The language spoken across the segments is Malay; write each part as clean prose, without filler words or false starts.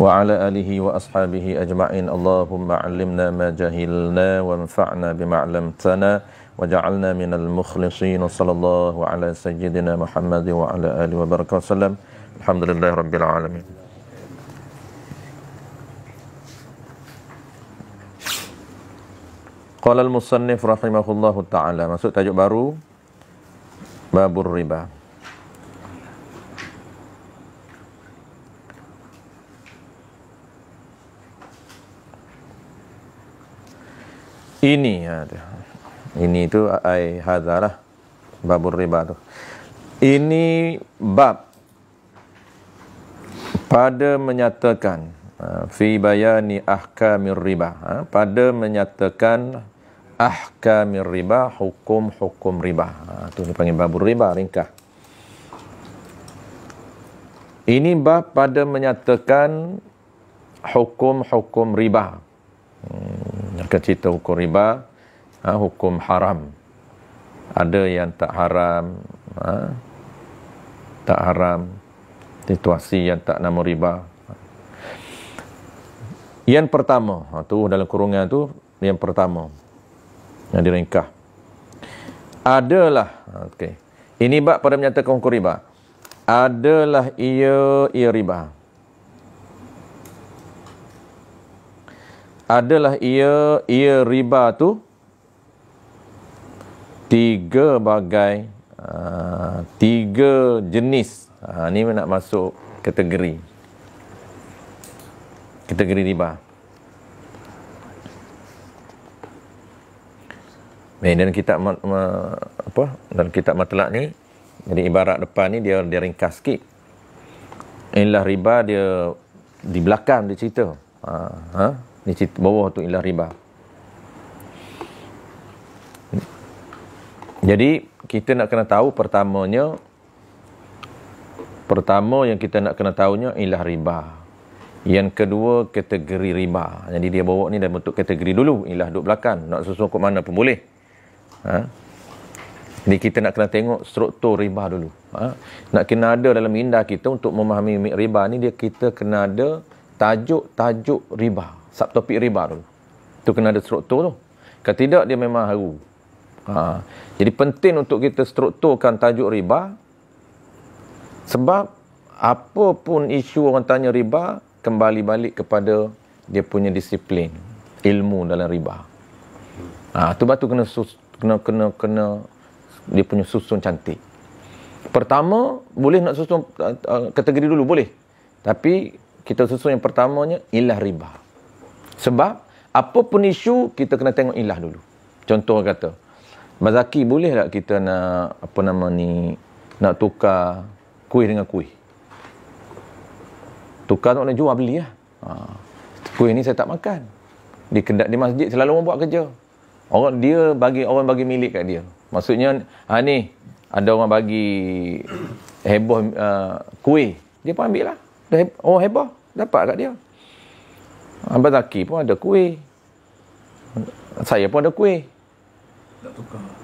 وعلى آله وأصحابه أجمعين. اللهم علمنا ما جهلنا وانفعنا بما علمتنا وجعلنا من المخلصين. وصلى الله على سيدنا محمد وعلى آله وبركاته وسلم. الحمد لله رب العالمين. Qala al-musannif rahimahullahu ta'ala. Masuk tajuk baru, babur riba. Ini itu ai hadzalah babur riba tu. Ini bab pada menyatakan fi bayani ahkamir riba, pada menyatakan ahkamir riba, hukum-hukum riba. Tu dipanggil babur riba, ringkas. Ini bab pada menyatakan hukum-hukum riba. Akan cerita hukum riba, hukum haram. Ada yang tak haram, tak haram. Situasi yang tak nama riba. Yang pertama, tu dalam kurungan tu, yang pertama yang diringkas adalah, okey, ini bab pada menyatakan hukum riba. Adalah ia riba. Adalah ia riba tu tiga bagai, tiga jenis. Ni nak masuk kategori riba. Dalam kitab dalam kitab matlak ni, jadi ibarat depan ni dia ringkas sikit. Ilah riba dia di belakang dia cerita. Ni cerita bawah tu ilah riba. Jadi kita nak kena tahu pertama yang kita nak kena tahunya ilah riba. Yang kedua kategori riba. Jadi dia bawa ni dalam bentuk kategori dulu, ilah duduk belakang. Nak susun ke mana pun boleh. Jadi kita nak kena tengok struktur riba dulu. Nak kena ada dalam minda kita untuk memahami riba ni, kita kena ada tajuk riba, subtopik riba dulu. Tu kena ada struktur tu. Kalau tidak dia memang haru. Jadi penting untuk kita strukturkan tajuk riba, sebab apa pun isu orang tanya riba, kembali balik kepada dia punya disiplin ilmu dalam riba. Tu batu kena dia punya susun cantik. Pertama boleh nak susun kategori dulu boleh, tapi kita susun yang pertamanya ilah riba. Sebab apa pun isu kita kena tengok ilah dulu. Contoh kata, Bazaki, boleh tak kita nak nak tukar kuih dengan kuih? Tukar tu nak jual beli lah. Kuih ni saya tak makan. Di masjid selalu orang buat kerja. Orang bagi milik kat dia. Maksudnya ni ada orang bagi heboh kuih, dia pun ambil lah. Orang heboh dapat kat dia. Abang Zaki pun ada kuih, saya pun ada kuih.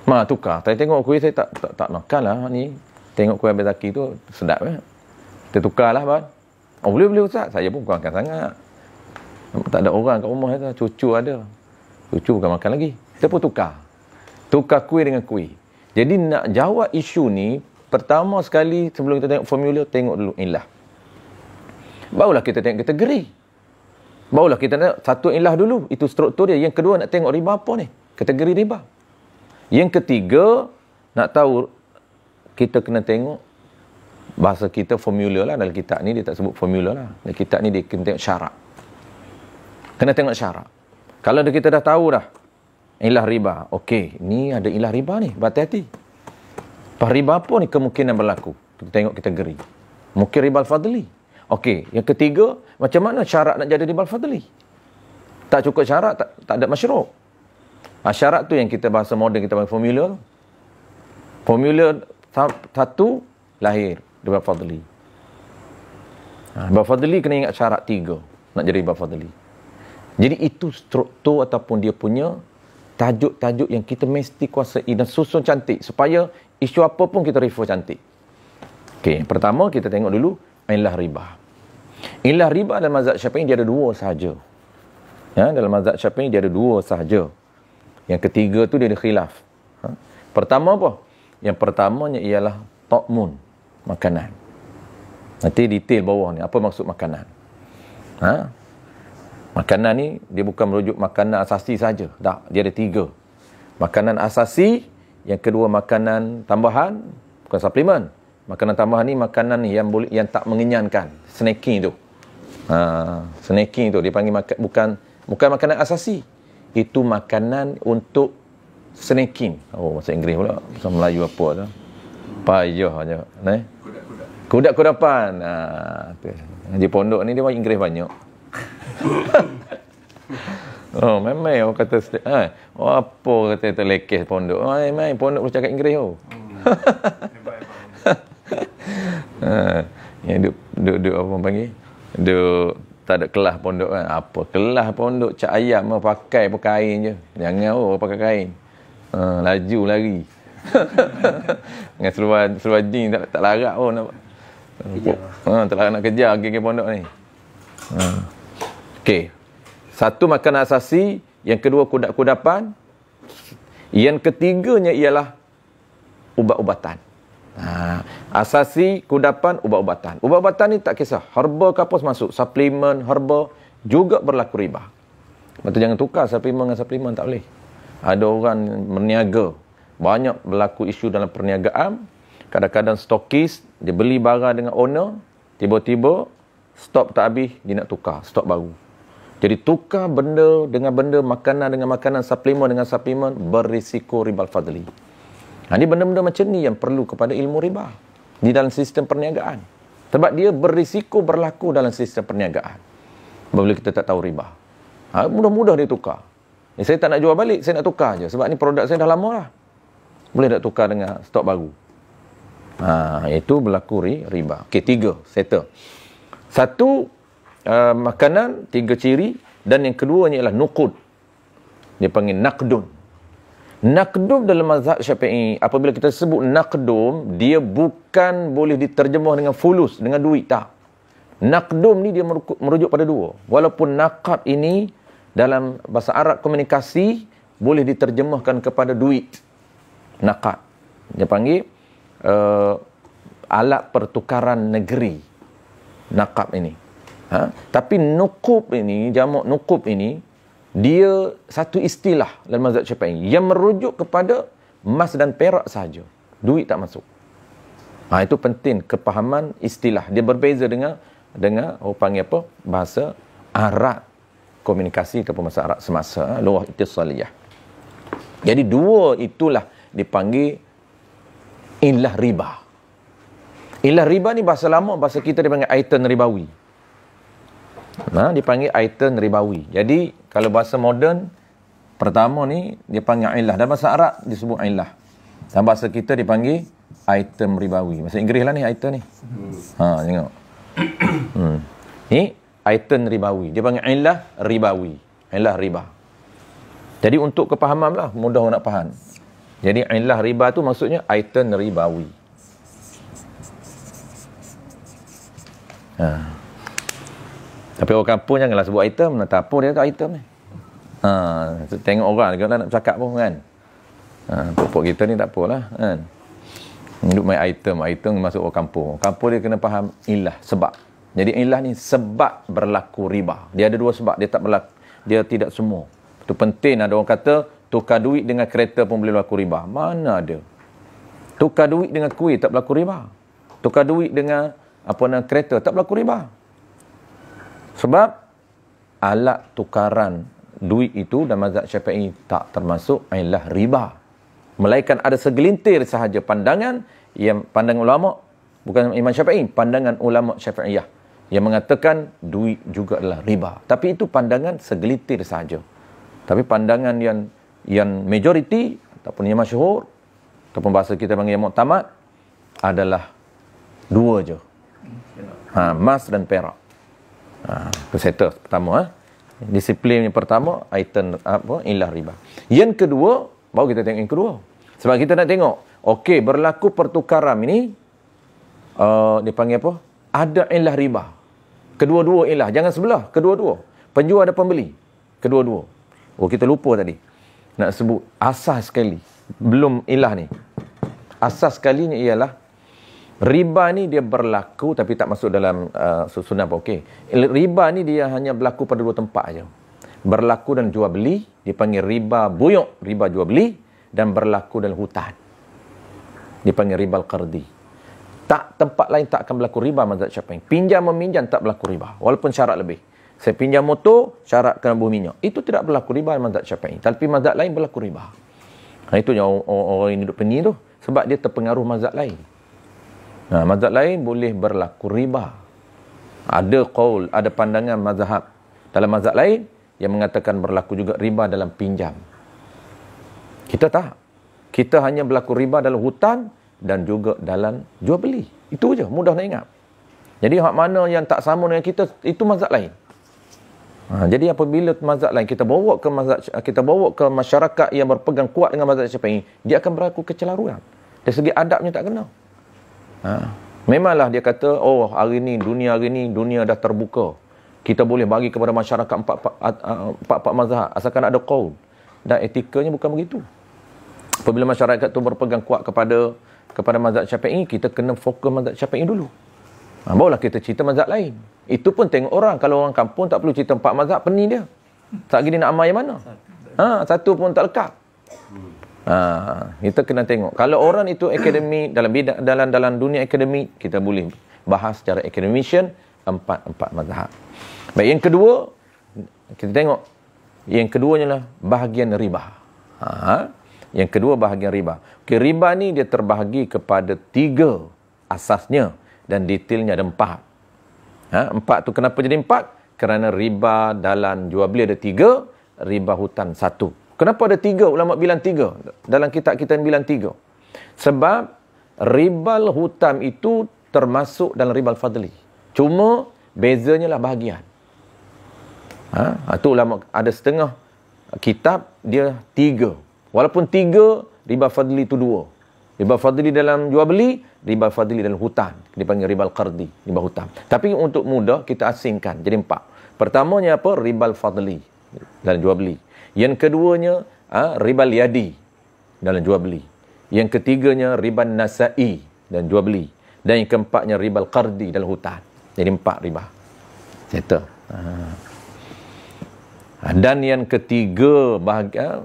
Tak tukar. Saya tengok kuih saya tak makan lah ni. Tengok kuih Abang Zaki tu sedap kan. Kita tukar lah abang. Boleh Ustaz. Saya pun kurangkan sangat. Tak ada orang kat rumah tu. Cucu ada. Cucu bukan makan lagi. Kita pun tukar. Tukar kuih dengan kuih. Jadi nak jawab isu ni, pertama sekali sebelum kita tengok formula, tengok dulu ilah. Barulah kita tengok kategori. Barulah kita tengok satu ilah dulu. Itu struktur dia. Yang kedua nak tengok riba apa ni? Kategori riba. Yang ketiga, nak tahu, kita kena tengok bahasa kita formula lah. Dalam kitab ni dia tak sebut formula lah. Dalam kitab ni dia kena tengok syarat. Kena tengok syarat. Kalau kita dah tahu dah ilah riba, okey, ni ada ilah riba ni, berhati-hati. Pas riba apa ni kemungkinan berlaku? Kita tengok kategori. Mungkin riba al-fadli. Okey, yang ketiga, macam mana syarat nak jadi riba al-fadli? Tak cukup syarat, tak ada masyru'. Syarat tu yang kita bahasa moden kita panggil formula. Formula satu lahir riba al-fadli. Riba al-fadli kena ingat syarat 3 nak jadi riba al-fadli. Jadi itu struktur ataupun dia punya tajuk-tajuk yang kita mesti kuasai dan susun cantik supaya isu apa pun kita refer cantik. Okey, pertama kita tengok dulu ilah riba. Ilah riba dalam mazhab Syafi'i dia ada dua sahaja. Ya, dalam mazhab Syafi'i dia ada dua sahaja. Yang ketiga tu dia ada khilaf. Pertama apa? Yang pertamanya ialah ta'mun, makanan. Nanti detail bawah ni, apa maksud makanan. Makanan ni, dia bukan merujuk makanan asasi saja. Tak, dia ada tiga. Makanan asasi, yang kedua makanan tambahan, bukan suplemen. Makanan tambahan ni, makanan yang boleh, yang tak mengenyangkan. Snacking tu. Snacking tu, dia panggil bukan makanan asasi. Itu makanan untuk snacking. Oh, bahasa Inggeris pula. Bahasa Melayu apa tu. Payah je. Kudak-kudapan. Di pondok ni dia buat Inggeris banyak. Oh, memang orang kata apa kata terlekeh pondok. Memang pondok boleh cakap Inggeris tu. Yang duduk apa orang panggil? Duduk tak ada kelas pondok kan. Apa kelas pondok cak ayam mah pakai kain je. Jangan pakai kain. Laju lari. Dengan seluar jeans tak larat pun nak. Tak larat nak kejar geng pondok ni. Okey. Satu makanan asasi, yang kedua kudat-kudapan, yang ketiganya ialah ubat-ubatan. Asasi, kudapan, ubat-ubatan. Ubat-ubatan ni tak kisah. Herba ke apa masuk. Suplemen, herba juga berlaku riba. Betul, jangan tukar suplemen dengan suplemen, tak boleh. Ada orang berniaga. Banyak berlaku isu dalam perniagaan. Kadang-kadang stokis, dia beli barang dengan owner, tiba-tiba stok tak habis, dia nak tukar stok baru. Jadi tukar benda dengan benda, makanan dengan makanan, suplemen dengan suplemen, berisiko ribal fadli. Ini benda-benda macam ni yang perlu kepada ilmu riba di dalam sistem perniagaan. Sebab dia berisiko berlaku dalam sistem perniagaan. Apabila kita tak tahu riba. Mudah-mudah dia tukar. Saya tak nak jual balik, saya nak tukar je. Sebab ni produk saya dah lama lah. Boleh tak tukar dengan stok baru. Itu berlaku riba. Okey, 3. Settle. Satu, makanan, 3 ciri. Dan yang keduanya ialah nuqud. Dia panggil naqdun. Naqdum dalam mazhab Syafi'i, apabila kita sebut naqdum, dia bukan boleh diterjemah dengan fulus, dengan duit, tak. Naqdum ni dia merujuk pada dua. Walaupun naqad ini dalam bahasa Arab komunikasi boleh diterjemahkan kepada duit. Naqad. Dia panggil alat pertukaran negeri. Naqab ini. Tapi nuqub ini, jamak nuqub ini, dia satu istilah dalam mazhab Syafi'i yang merujuk kepada emas dan perak sahaja. Duit tak masuk. Itu penting kepahaman istilah. Dia berbeza dengan orang panggil apa? Bahasa Arab. Komunikasi ataupun bahasa Arab semasa. Lughah ittisaliyah. Jadi dua itulah dipanggil ilah riba. Ilah riba ni bahasa lama, bahasa kita dipanggil aitan ribawi. Dipanggil aitan ribawi. Jadi kalau bahasa moden, pertama ni dia panggil ilah. Dalam bahasa Arab disebut ilah. Dalam bahasa kita dipanggil item ribawi. Bahasa Inggeris lah ni item ni. Tengok. Ni item ribawi. Dia panggil ilah ribawi. Ilah riba. Jadi untuk kepahaman lah, mudah nak faham. Jadi ilah riba tu maksudnya item ribawi. Tapi orang kampung janganlah sebut item. Tak apa dia tak item ni. Tengok orang dia nak cakap pun kan. Pokok kita ni tak apalah kan. Duduk main item masuk orang kampung. Kampung dia kena faham ilah, sebab. Jadi ilah ni sebab berlaku riba. Dia ada dua sebab, dia tak berlaku. Dia tidak semua. Itu penting. Ada orang kata tukar duit dengan kereta pun boleh berlaku riba. Mana ada? Tukar duit dengan kuih tak berlaku riba. Tukar duit dengan kereta tak berlaku riba. Sebab alat tukaran duit itu dalam mazhab Syafi'i tak termasuk ilah riba. Melainkan ada segelintir sahaja pandangan ulama, bukan Imam Syafi'i, pandangan ulama Syafi'iyah yang mengatakan duit juga adalah riba. Tapi itu pandangan segelintir sahaja. Tapi pandangan yang majoriti ataupun yang masyhur ataupun bahasa kita panggil yang muktamad adalah dua je. Emas dan perak. Settle pertama. Disiplin yang pertama item ilah riba. Yang kedua, baru kita tengok yang kedua. Sebab kita nak tengok, okey, berlaku pertukaran ini dia panggil apa? Ada ilah riba. Kedua-dua ilah. Jangan sebelah. Kedua-dua. Penjual ada pembeli. Kedua-dua. Oh, kita lupa tadi. Nak sebut asas sekali. Belum ilah ni. Asas sekalinya ialah riba ni dia berlaku tapi tak masuk dalam susunan apa. Okey. Riba ni dia hanya berlaku pada dua tempat aja. Berlaku dalam jual beli, dipanggil riba buyuk, riba jual beli, dan berlaku dalam hutang, dipanggil riba al-qardi. Tak, tempat lain tak akan berlaku riba mazhab Syafi'i. Pinjam meminjam tak berlaku riba, walaupun syarat lebih. Saya pinjam motor, syarat kena buah minyak. Itu tidak berlaku riba mazhab Syafi'i. Tapi mazhab lain berlaku riba. Itu yang orang yang duduk pening tu, sebab dia terpengaruh mazhab lain. Mazhab lain boleh berlaku riba. Ada qaul, ada pandangan mazhab dalam mazhab lain yang mengatakan berlaku juga riba dalam pinjam. Kita tak. Kita hanya berlaku riba dalam hutang dan juga dalam jual beli. Itu je, mudah nak ingat. Jadi hak mana yang tak sama dengan kita, itu mazhab lain. Jadi apabila mazhab lain kita bawa ke masyarakat yang berpegang kuat dengan mazhab Syafi'i, dia akan berlaku kecelaruan. Dari segi adabnya tak kena. Memanglah dia kata, oh hari ni dunia dah terbuka. Kita boleh bagi kepada masyarakat empat mazhab asalkan ada qaul. Dan etikanya bukan begitu. Apabila masyarakat tu berpegang kuat kepada mazhab Syafi'i, kita kena fokus mazhab Syafi'i dulu. Barulah kita cerita mazhab lain. Itu pun tengok orang. Kalau orang kampung tak perlu cerita empat mazhab, pening dia. Tak gini nak amal yang mana? Satu pun tak lekat. Kita kena tengok. Kalau orang itu akademik dalam dunia akademik, kita boleh bahas secara academician empat mazhab. Baik, yang kedua, kita tengok. Yang keduanya lah bahagian riba. Yang kedua bahagian riba. Okay, riba ni dia terbahagi kepada 3 asasnya dan detailnya ada 4. 4 tu kenapa jadi 4? Kerana riba dalam jual beli ada 3, riba hutang 1. Kenapa ada 3? Ulama bilang 3. Dalam kitab kita bilang 3. Sebab ribal hutang itu termasuk dalam ribal fadli. Cuma bezanya lah bahagian. Itu ulama ada setengah kitab dia 3. Walaupun 3, riba fadli itu 2. Riba fadli dalam jual beli, riba fadli dalam hutang. Dipanggil riba al-qardi, riba hutang. Tapi untuk mudah kita asingkan jadi 4. Pertamanya apa? Riba fadli dalam jual beli. Yang keduanya riba yadi dalam jual beli. Yang ketiganya riba nasai dalam jual beli. Dan yang keempatnya riba al-qardi dalam hutang. Jadi 4 riba. Settle. Dan yang ketiga,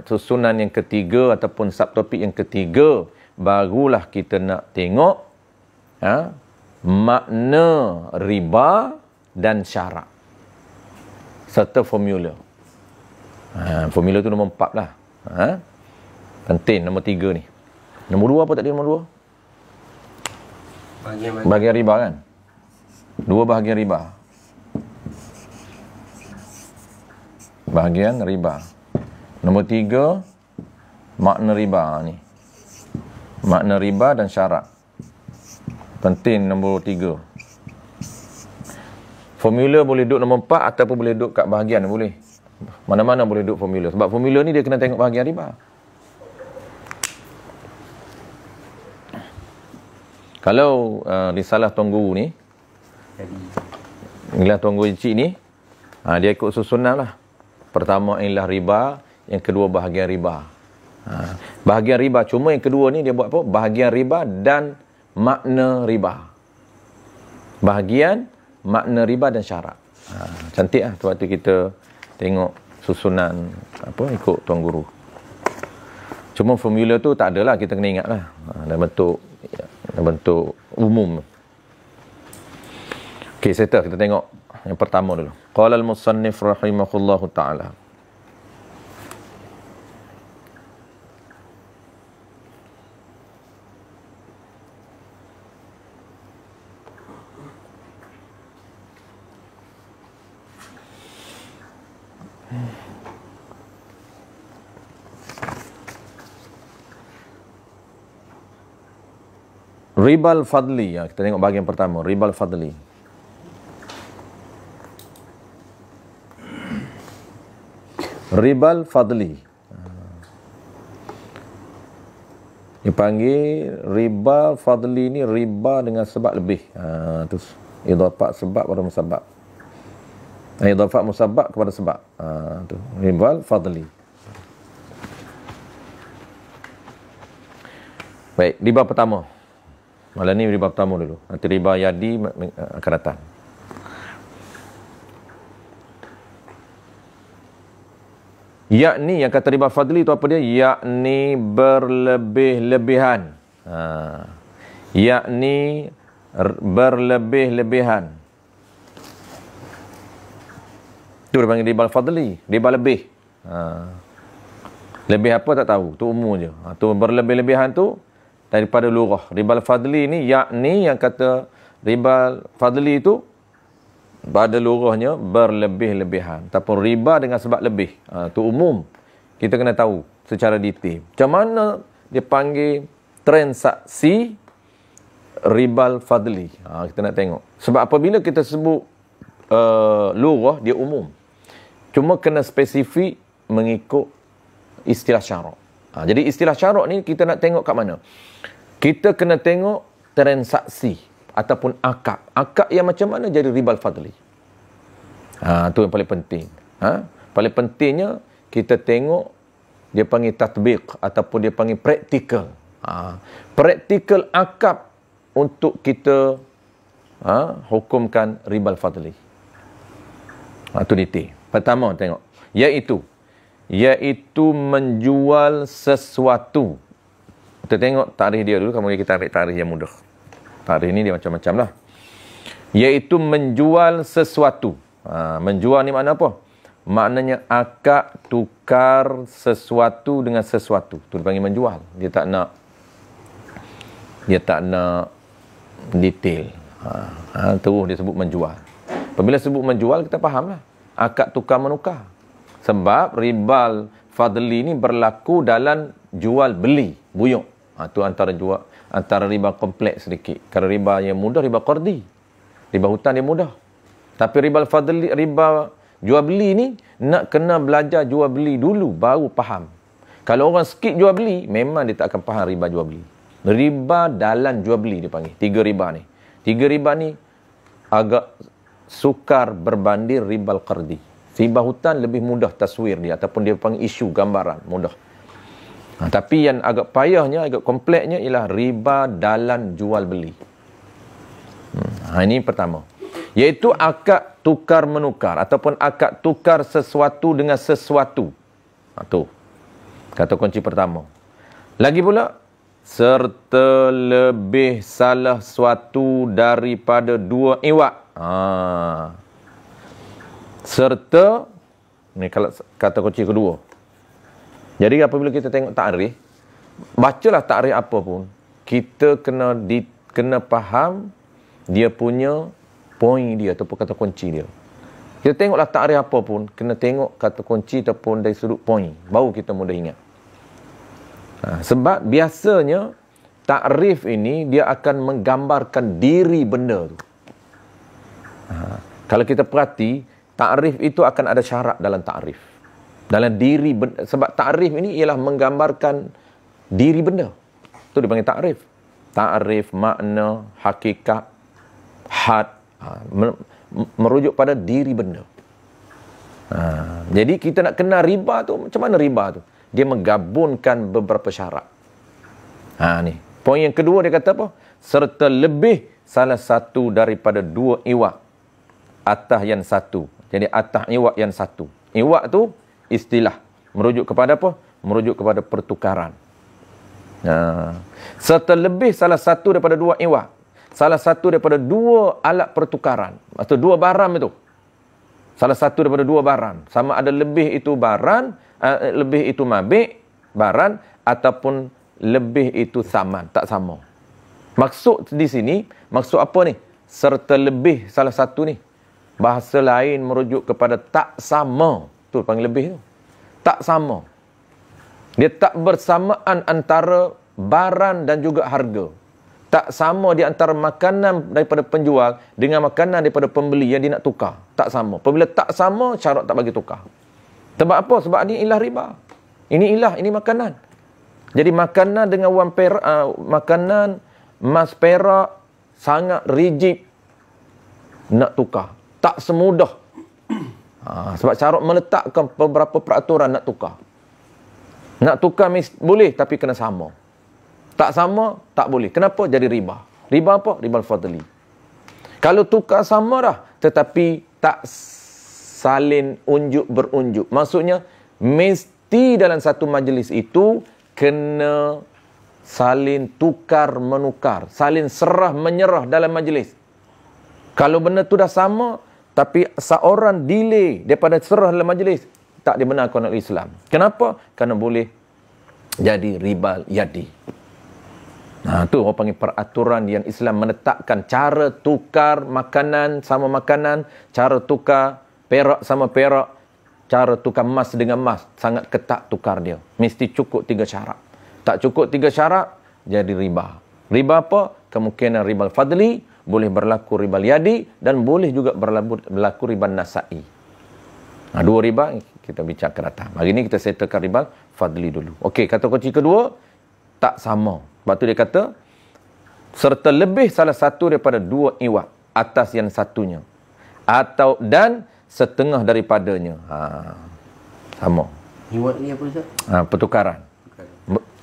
susunan yang ketiga ataupun subtopik yang ketiga, barulah kita nak tengok makna riba dan syarak serta formula. Formula tu nombor 4 lah. Penting nombor 3 ni. Nombor 2 apa tadi nombor 2? Bahagian riba kan? 2 bahagian riba. Bahagian riba. Nombor 3, makna riba ni. Makna riba dan syarak. Penting nombor 3. Formula boleh duduk nombor 4 ataupun boleh duduk kat bahagian, boleh. Mana-mana boleh duduk formula. Sebab formula ni dia kena tengok bahagian riba. Kalau risalah Tuan Guru ni, risalah Tuan Guru Encik ni, dia ikut susunan lah. Pertama ialah riba, yang kedua bahagian riba. Bahagian riba, cuma yang kedua ni dia buat apa? Bahagian riba dan makna riba. Bahagian, makna riba dan syarak. Cantik lah. Sebab tu kita tengok susunan apa ikut Tuan Guru. Cuma formula tu tak adalah, kita kena ingat lah. Dalam bentuk umum. Okey, settle. Kita tengok yang pertama dulu. Qala al-musannif rahimahullahu ta'ala. Ribal fadli. Kita tengok bahagian pertama. Ribal fadli. Ribal fadli. Dipanggil riba fadli ni riba dengan sebab lebih. Terus idafah sebab pada musabab. Idafah musabbab kepada sebab. Tu ribal fadli. Baik, riba pertama. Malam ni riba pertama dulu. Nanti riba yadi akan datang. Yakni, yang kata riba fadli itu apa dia? Yakni berlebih-lebihan. Yakni berlebih-lebihan. Itu dia panggil riba fadli. Riba lebih. Lebih apa tak tahu. Tu umum je. Tu berlebih-lebihan tu daripada lurah. Riba fadli ni, yakni yang kata riba fadli itu pada lurahnya berlebih-lebihan. Ataupun riba dengan sebab lebih. Itu umum. Kita kena tahu secara detail. Macam mana dia panggil transaksi riba fadli. Kita nak tengok. Sebab apabila kita sebut lurah, dia umum. Cuma kena spesifik mengikut istilah syarak. Jadi istilah syarak ni kita nak tengok kat mana? Kita kena tengok transaksi ataupun akad. Akad yang macam mana jadi riba fadli. Tu yang paling penting. Paling pentingnya kita tengok dia panggil tatbiq ataupun dia panggil praktikal. Praktikal akad untuk kita hukumkan riba fadli. Itu detail. Pertama tengok, iaitu menjual sesuatu. Kita tengok tarikh dia dulu, kemudian kita tarik tarikh yang mudah. Tarikh ni dia macam-macam lah. Iaitu menjual sesuatu. Menjual ni makna apa? Maknanya akad tukar sesuatu dengan sesuatu. Itu dipanggil menjual. Dia tak nak detail. Terus dia sebut menjual. Apabila sebut menjual, kita faham lah. Akad tukar menukar. Sebab riba fadli ni berlaku dalam jual beli, buyuk. Itu antara riba kompleks sedikit. Kalau riba yang mudah, riba qardi. Riba hutang dia mudah. Tapi riba fadli, riba jual beli ni nak kena belajar jual beli dulu baru faham. Kalau orang skip jual beli, memang dia tak akan faham riba jual beli. Riba dalam jual beli dia panggil. 3 riba ni. 3 riba ni agak sukar berbanding riba qardi. Riba hutang lebih mudah taswir dia ataupun dia panggil isu gambaran, mudah. Tapi yang agak payahnya, agak kompleksnya ialah riba dalam jual beli. Ini pertama. Iaitu akad tukar menukar ataupun akad tukar sesuatu dengan sesuatu. Tu kata kunci pertama. Lagi pula, serta lebih salah suatu daripada 2 iwak. Serta, ni kalau kata kunci kedua. Jadi apabila kita tengok ta'rif, bacalah ta'rif apa pun, kita kena faham dia punya poin dia ataupun kata kunci dia. Kita tengoklah ta'rif apa pun, kena tengok kata kunci ataupun dari sudut poin, baru kita mudah ingat. Sebab biasanya ta'rif ini dia akan menggambarkan diri benda tu. Kalau kita perhati, ta'rif itu akan ada syarat dalam ta'rif. Dalam diri benda. Sebab ta'rif ini ialah menggambarkan diri benda. Itu dipanggil ta'rif. Ta'rif, makna, hakikat, had. Merujuk pada diri benda. Jadi kita nak kenal riba tu, macam mana riba tu? Dia menggabungkan beberapa syarat. Ni. Poin yang kedua dia kata apa? Serta lebih salah satu daripada 2 iwak. Atas yang satu. Jadi atas iwak yang satu. Iwak tu istilah. Merujuk kepada apa? Merujuk kepada pertukaran. Serta lebih salah satu daripada 2 iwak. Salah satu daripada 2 alat pertukaran. Atau 2 barang itu. Salah satu daripada 2 barang. Sama ada lebih itu barang, lebih itu mabik, barang, ataupun lebih itu saman. Tak sama. Maksud di sini, maksud apa ni? Serta lebih salah satu ni. Bahasa lain merujuk kepada tak sama. Tu panggil lebih tu. Tak sama. Dia tak bersamaan antara barang dan juga harga. Tak sama di antara makanan daripada penjual dengan makanan daripada pembeli yang dia nak tukar. Tak sama. Apabila tak sama, syarat tak bagi tukar. Sebab apa? Sebab ini ilah riba. Ini ilah, ini makanan. Jadi makanan dengan wang perak, makanan emas perak sangat rigid nak tukar. Tak semudah Sebab syarat meletakkan beberapa peraturan nak tukar. Nak tukar boleh, tapi kena sama. Tak sama, tak boleh. Kenapa? Jadi riba. Riba apa? Riba al-fadli. Kalau tukar sama dah, tetapi tak salin unjuk berunjuk. Maksudnya, mesti dalam satu majlis itu kena salin tukar menukar, salin serah menyerah dalam majlis. Kalau benda tu dah sama, tapi seorang delay daripada serah dalam majlis, tak dibenarkan oleh Islam. Kenapa? Kerana boleh jadi riba yadi. Tu orang panggil peraturan yang Islam menetapkan cara tukar makanan sama makanan, cara tukar perak sama perak, cara tukar emas dengan emas. Sangat ketat tukar dia. Mesti cukup 3 syarat. Tak cukup 3 syarat, jadi riba. Riba apa? Kemungkinan riba al-fadli, boleh berlaku riba al-yadi, dan boleh juga berlaku riba nasai. 2 riba kita bincang ke datang. Hari ini kita settlekan riba al-fadli dulu. Okey, kata kunci kedua, tak sama. Sebab tu dia kata, serta lebih salah satu daripada 2 iwat atas yang satunya. Dan setengah daripadanya. Sama. Iwat ni apa Ustaz? Pertukaran.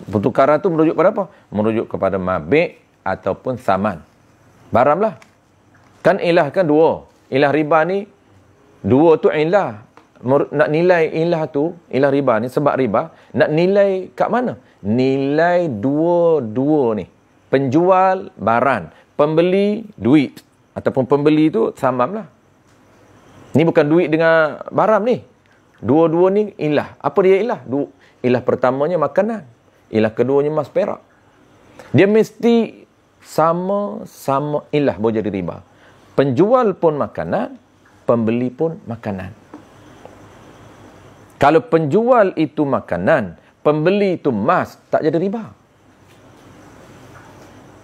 Pertukaran tu merujuk pada apa? Merujuk kepada mabik ataupun saman. Baram lah. Kan ilah kan 2. Ilah riba ni, 2 tu ilah. Nak nilai ilah tu, ilah riba ni, sebab riba, nak nilai kat mana? Nilai dua ni. Penjual barang, pembeli duit. Ataupun pembeli tu samam lah. Ni bukan duit dengan barang ni. Dua-dua ni ilah. Apa dia ilah? Ilah pertamanya makanan. Ilah keduanya emas perak. Dia mesti sama-sama ilah boleh jadi riba. Penjual pun makanan, pembeli pun makanan. Kalau penjual itu makanan, pembeli itu emas, tak jadi riba.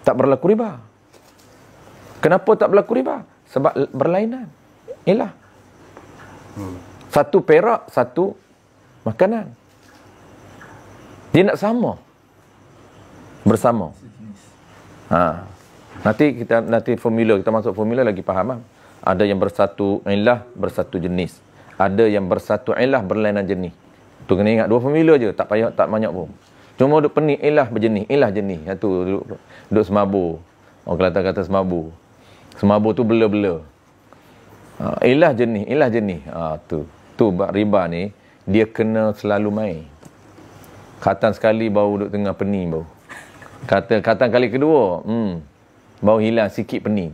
Tak berlaku riba. Kenapa tak berlaku riba? Sebab berlainan. Ilah. Satu perak, satu makanan. Dia nak sama. Bersama. Nanti formula, kita masuk formula lagi faham. Ada yang bersatu ilah, bersatu jenis. Ada yang bersatu ilah, berlainan jenis. Tu kena ingat 2 formula je, tak payah, tak banyak pun. Cuma duk pening ilah berjenis, ilah jenis. Tu duk semabur. Orang Kelantan kata semabur. Semabur tu bela-bela. Ilah jenis, ilah jenis. Tu riba ni, dia kena selalu main. Katan sekali baru duk tengah pening bau. Katan kali kedua, baru hilang sikit pening.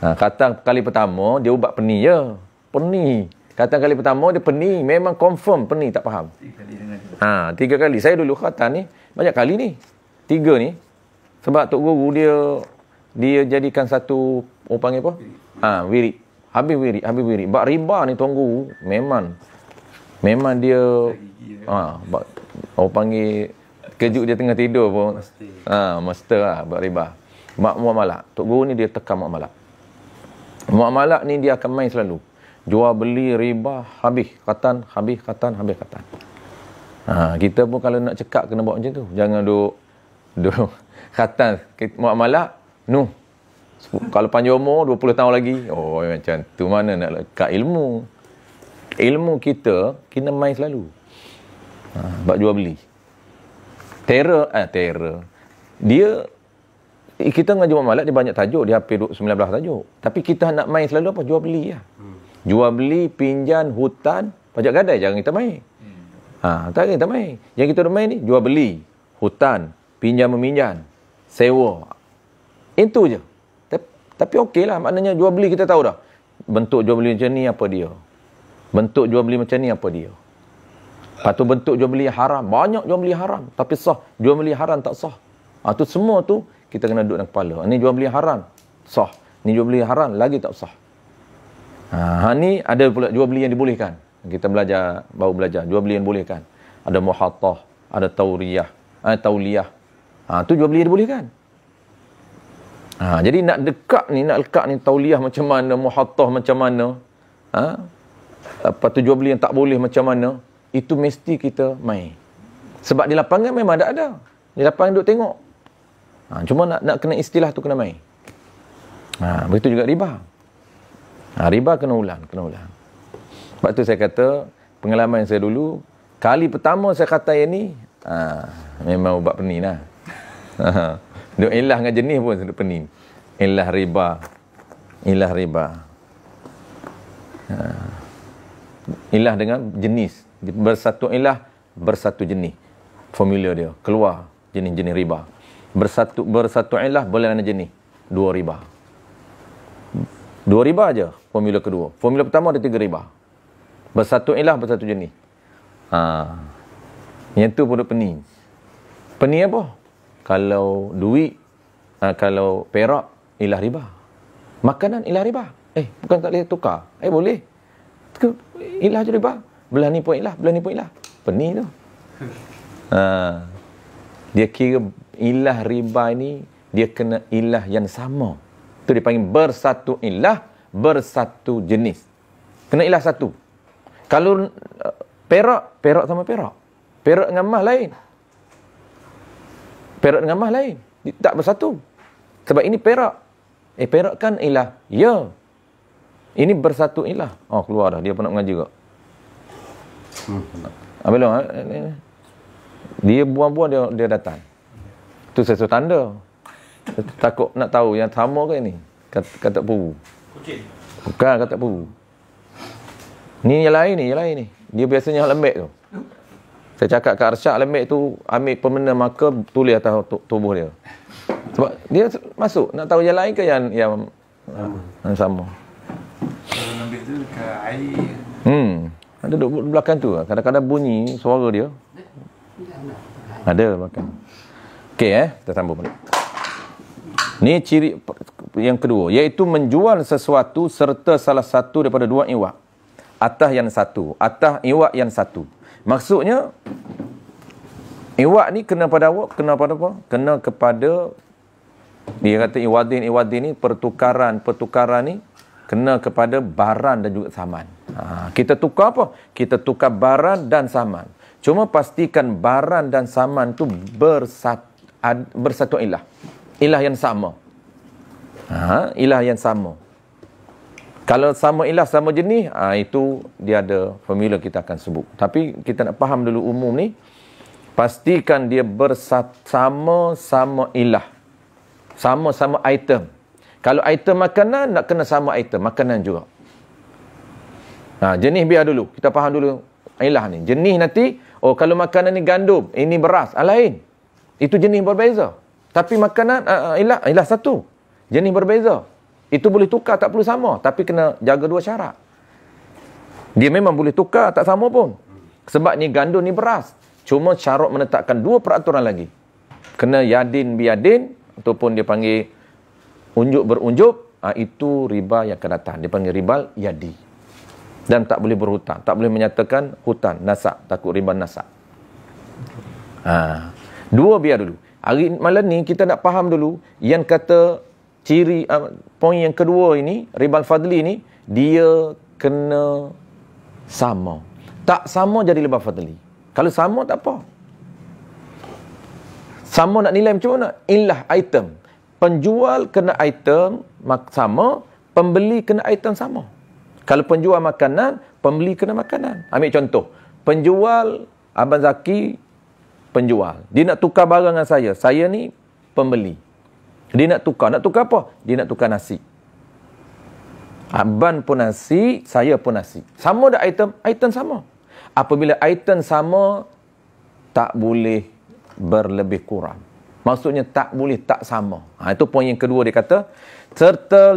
Katan kali pertama, dia ubat pening je. Pening. Katan kali pertama, dia pening. Memang confirm pening, tak faham. 3 kali. Saya dulu katan ni, banyak kali ni. 3 ni. Sebab Tok Guru dia jadikan satu, orang panggil apa? Wirid. Habis wirid. Bak riba ni Tuan Guru, memang dia, orang panggil, kejut dia tengah tidur pun. Master lah, bak riba. Muamalak. Tok Guru ni dia tekan muamalak. Muamalak ni dia akan main selalu. Jual beli riba, habis katan. Kita pun kalau nak cekak kena buat macam tu. Jangan duk katan muamalak, kalau panjang umur 20 tahun lagi, macam tu mana nak lekat ilmu. Ilmu kita kena main selalu. Buat jual beli. Terror. Dia, kita ngaji muamalak, dia banyak tajuk, dia hampir 19 tajuk. Tapi kita nak main selalu apa? Jual beli lah. Jual beli, pinjan, hutang, pajak gadai, jangan kita main. Tak kita main. Yang kita main ni, jual beli, hutang, pinjam meminjam, sewa. Itu je. Tapi okey lah, maknanya jual beli kita tahu dah. Bentuk jual beli macam ni apa dia. Bentuk jual beli macam ni apa dia. Lepas tu bentuk jual beli haram. Banyak jual beli haram. Tapi sah. Jual beli haram tak sah. Tu semua tu kita kena duduk dalam kepala. Ni jual beli haram. Sah. Ni jual beli haram lagi tak sah. Ni ada pula jual beli yang dibolehkan. Kita baru belajar. Jual beli yang dibolehkan. Ada muhattah. Ada tauriyah. Tauliyah. Tu jual beli yang dibolehkan. Jadi nak lekat ni tauliyah macam mana, muhattah macam mana. Lepas tu jual beli yang tak boleh macam mana. Itu mesti kita main. Sebab di lapangan memang ada. Di lapangan duduk tengok. Cuma nak kena istilah tu kena main. Begitu juga riba. Riba kena ulang. Sebab tu saya kata, pengalaman saya dulu, kali pertama saya kata yang ni, memang ubat pening lah. Duk ilah dengan jenis pun duk pening. Ilah riba. Ilah riba. Ilah dengan jenis. Bersatu ilah, bersatu jenis. Formula dia. Keluar jenis-jenis riba. Bersatu ilah, boleh mana jenis. 2 riba. 2 riba aja formula kedua. Formula pertama ada 3 riba. Bersatu ilah, bersatu jenis. Yang tu pun duk pening. Pening apa? Kalau duit, kalau perak, ilah riba. Makanan, ilah riba. Bukan tak boleh tukar. Boleh. Ilah je riba. Belah ni pun ilah, belah ni pun ilah. Pening tu. Dia kira ilah riba ni, dia kena ilah yang sama. Tu dia panggil bersatu ilah, bersatu jenis. Kena ilah satu. Kalau perak sama perak. Perak dengan emas lain. Perak dengan emas lain. Tak bersatu. Sebab ini perak. Perak kan ilah. Ya. Ini bersatu ilah. Keluar dah. Dia pun nak mengaji kok. Belum. Dia buang-buang, dia datang. Tu sesuatu tanda. Takut nak tahu yang sama ke ni. Kata puru. Kucing. Bukan kata puru. Ni yang lain ni. Dia biasanya lembek tu. Saya cakap kat Arsyad, lembek tu ambil pemena marker, tulis atas tubuh dia. Sebab dia masuk. Nak tahu yang lain ke yang sama. Kalau lembek tu dekat air. Ada duduk belakang tu. Kadang-kadang bunyi suara dia. Ada belakang. Okey kita sambung balik. Ni ciri yang kedua, iaitu menjual sesuatu serta salah satu daripada 2 iwak. Atas yang satu, atas iwak yang satu. Maksudnya iwak ni kena pada awak, kena pada apa? Kena kepada, dia kata iwadin ni pertukaran ni kena kepada barang dan juga saman. Kita tukar apa? Kita tukar barang dan saman. Cuma pastikan barang dan saman tu bersatu ilah. Ilah yang sama. Ilah yang sama. Kalau sama ilah, sama jenis, itu dia ada formula kita akan sebut. Tapi kita nak faham dulu umum ni. Pastikan dia bersama-sama ilah. Sama-sama item. Kalau item makanan, nak kena sama item makanan juga. Jenis biar dulu. Kita faham dulu ilah ni. Jenis nanti, kalau makanan ni gandum, ini beras, lain. Itu jenis berbeza. Tapi makanan, ilah satu. Jenis berbeza. Itu boleh tukar, tak perlu sama. Tapi kena jaga 2 syarat. Dia memang boleh tukar, tak sama pun. Sebab ni gandum, ni beras. Cuma syarat menetapkan 2 peraturan lagi. Kena yadin biadin, ataupun dia panggil unjuk berunjuk. Itu riba yang akan datang. Dia panggil ribal yadi. Dan tak boleh berhutang. Tak boleh menyatakan hutang, nasak. Takut riba nasak. 2 biar dulu. Hari malam ni kita nak faham dulu yang kata ciri poin yang kedua ini, ribal fadli ni, dia kena sama. Tak sama jadi riba fadli. Kalau sama tak apa. Sama nak nilai macam mana? Ilah item. Penjual kena item sama, pembeli kena item sama. Kalau penjual makanan, pembeli kena makanan. Ambil contoh. Penjual, Abang Zaki penjual. Dia nak tukar barang dengan saya. Saya ni pembeli. Dia nak tukar. Nak tukar apa? Dia nak tukar nasi. Abang pun nasi, saya pun nasi. Sama dah item? Item sama. Apabila item sama, tak boleh berlebih kurang. Maksudnya tak boleh tak sama. Itu poin yang kedua dia kata. Serta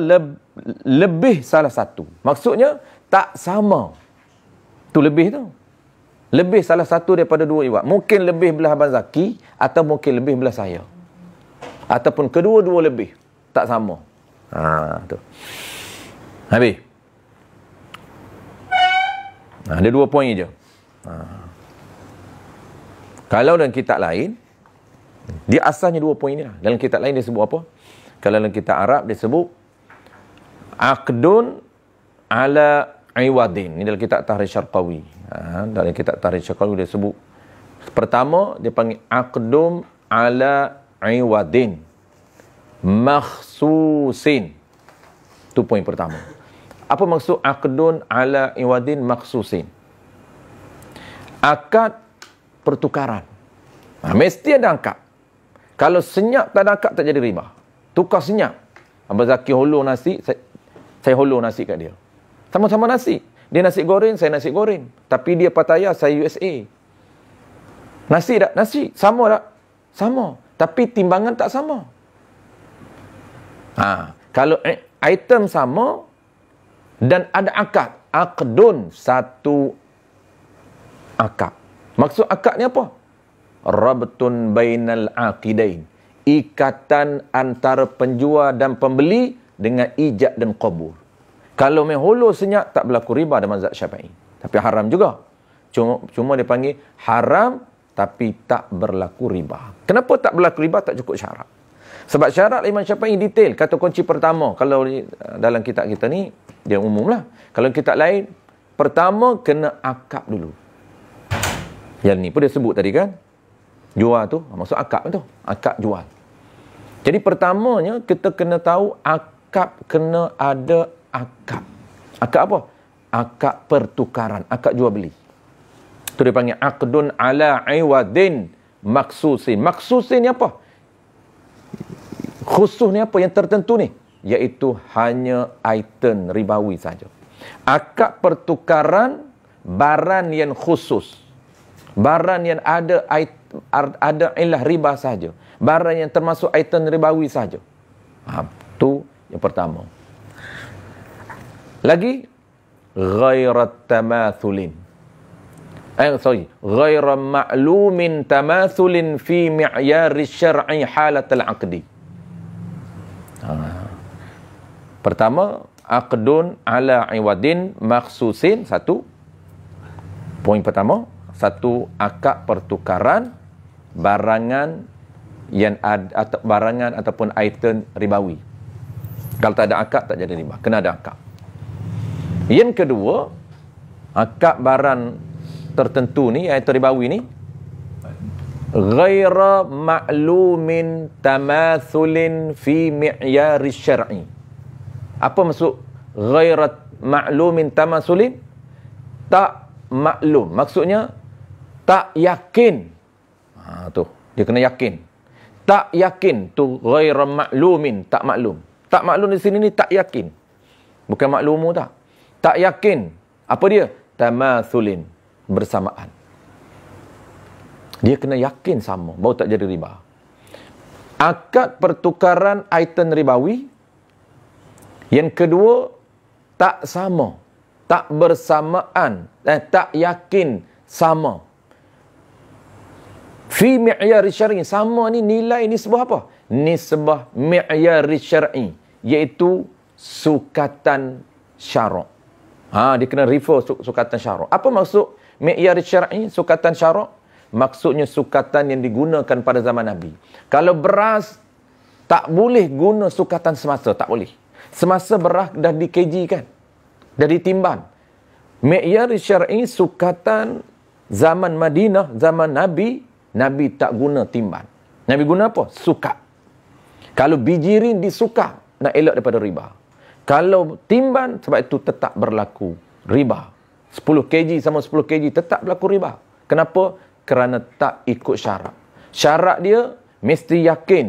lebih salah satu. Maksudnya tak sama. Tu lebih tu. Lebih salah satu daripada 2 iwak. Mungkin lebih belah Abang Zaki atau mungkin lebih belah saya. Ataupun kedua-dua lebih. Tak sama. Tu. Habis. Ada 2 poin je. Kalau dalam kitab lain, dia asalnya 2 poin ni lah. Dalam kitab lain dia sebut apa? Kalau dalam kitab Arab dia sebut Aqdun ala iwadin. Ini dalam kitab Tahrir Syarqawi. Dalam kitab Tahrir Syarqawi dia sebut. Pertama, dia panggil Aqdum ala iwadin makhsusin. Itu poin pertama. Apa maksud aqdun ala iwadin maksusin? Akad pertukaran. Mesti ada akad. Kalau senyap tak ada akad, tak jadi riba. Tukar senyap. Abang Zaki hulur nasi, saya hulur nasi kat dia. Sama-sama nasi. Dia nasi goreng, saya nasi goreng. Tapi dia Pattaya, saya USA. Nasi tak? Nasi. Sama tak? Sama. Tapi timbangan tak sama. Kalau item sama dan ada akad. Aqdun, satu akad. Maksud akad ni apa? Rabtun bainal aqidain. Ikatan antara penjual dan pembeli dengan ijab dan qabul. Kalau main hulur senyap, tak berlaku riba dalam mazhab Syafi'i. Tapi haram juga. Cuma dia panggil haram, tapi tak berlaku riba. Kenapa tak berlaku riba? Tak cukup syarat. Sebab syarat Imam Syafi'i detail. Kata kunci pertama, kalau dalam kitab kita ni, dia umum lah. Kalau kitab lain, pertama kena akad dulu. Yang ni pun dia sebut tadi kan. Jual tu, maksud akad tu. Akad jual. Jadi pertamanya, kita kena tahu akad kena ada akad. Akad apa? Akad pertukaran. Akad jual beli. Itu dia panggil aqdun ala iwadin maksusin. Maksusin ni apa? Khusus ni apa? Yang tertentu ni? Iaitu hanya item ribawi saja. Akad pertukaran barang yang khusus. Barang yang ada ilah riba saja. Barang yang termasuk item ribawi saja. Itu yang pertama. Lagi, ghairat tamathulin. Ghaira ma'lumin tamathulin fi mi'yari syar'i halat al-aqdi. Pertama, aqdun ala iwadin maksusin. Satu. Poin pertama. Satu, akad pertukaran barangan yang ada, atau barangan ataupun item ribawi. Kalau tak ada akad, tak jadi riba. Kena ada akad. Yang kedua, akad barang tertentu ni, item ribawi ni, ghaira ma'lumin tamathulin fi mi'yari syar'i. Apa maksud ghaira ma'lumin tamathulin? Tak maklum. Maksudnya, tak yakin. Tu, dia kena yakin. Tak yakin tu ghaira ma'lumin, tak maklum. Tak maklum di sini ni tak yakin. Bukan maklumu tak. Tak yakin. Apa dia? Tamathulin, bersamaan. Dia kena yakin sama, baru tak jadi riba. Akad pertukaran item ribawi. Yang kedua, tak sama, tak bersamaan, tak yakin sama. Fi mi'yari syar'i, sama ni nilai nisbah apa? Nisbah mi'yari syar'i, iaitu sukatan syarak. Dia kena refer sukatan syarak. Apa maksud mi'yari syar'i, sukatan syarak? Maksudnya sukatan yang digunakan pada zaman Nabi. Kalau beras, tak boleh guna sukatan semasa, tak boleh. Semasa beras dah di kg kan, dah ditimbang. Mi'yari syar'i, sukatan zaman Madinah, zaman Nabi, Nabi tak guna timbang. Nabi guna apa? Sukat. Kalau bijirin disukat, nak elak daripada riba. Kalau timbang, sebab itu tetap berlaku riba. 10 kg sama 10 kg tetap berlaku riba. Kenapa? Kerana tak ikut syarat. Syarat dia mesti yakin.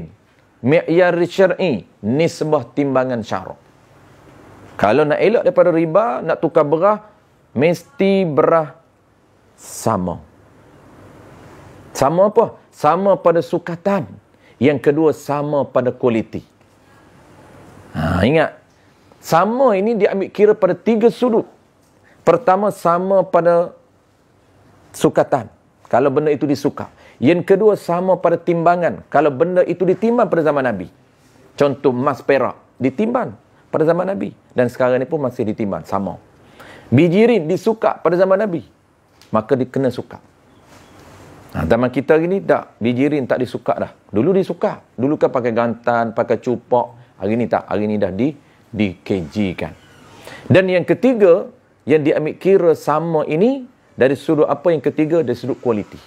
Mi'yar syar'i, nisbah timbangan syarak. Kalau nak elak daripada riba, nak tukar beras, mesti beras sama. Sama apa? Sama pada sukatan. Yang kedua, sama pada kualiti. Ingat, sama ini diambil kira pada 3 sudut. Pertama, sama pada sukatan. Kalau benda itu disukat. Yang kedua, sama pada timbangan. Kalau benda itu ditimbang pada zaman Nabi. Contoh, emas perak. Ditimbang pada zaman Nabi. Dan sekarang ni pun masih ditimbang. Sama. Bijirin disukat pada zaman Nabi. Maka dikena sukat. Zaman kita ni tak. Bijirin tak disukat dah. Dulu disukat. Dulu kan pakai gantan, pakai cupak. Hari ni tak. Hari ni dah di kg kan. Dan yang ketiga, yang diambil kira sama ini, dari sudut apa yang ketiga? Dari sudut kualiti.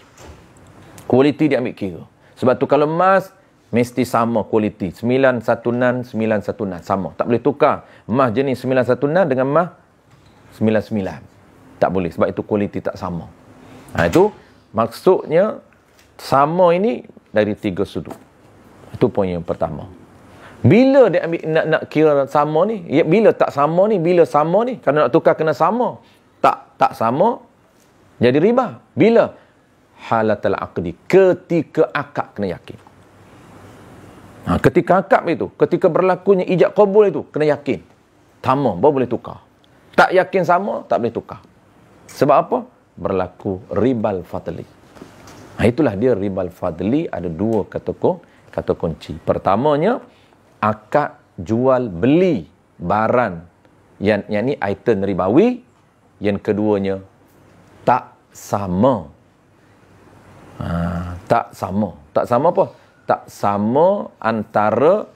Kualiti diambil kira. Sebab tu kalau emas, mesti sama kualiti. 91nan, 91nan. Sama. Tak boleh tukar emas jenis 91nan dengan emas 99. Tak boleh. Sebab itu kualiti tak sama. Itu maksudnya sama ini dari 3 sudut. Itu poin yang pertama. Bila dia ambil nak kira sama ni, bila tak sama ni, bila sama ni, kalau nak tukar kena sama. Tak sama, jadi riba. Bila? Halatal aqdi. Ketika akad kena yakin. Ketika akad itu, ketika berlakunya ijab qabul itu, kena yakin. Sama, baru boleh tukar. Tak yakin sama, tak boleh tukar. Sebab apa? Berlaku ribal fadli. Itulah dia ribal fadli. Ada 2 kata kunci. Pertamanya, akad jual beli barang yang ni item ribawi. Yang keduanya, tak sama. Tak sama. Tak sama apa? Tak sama antara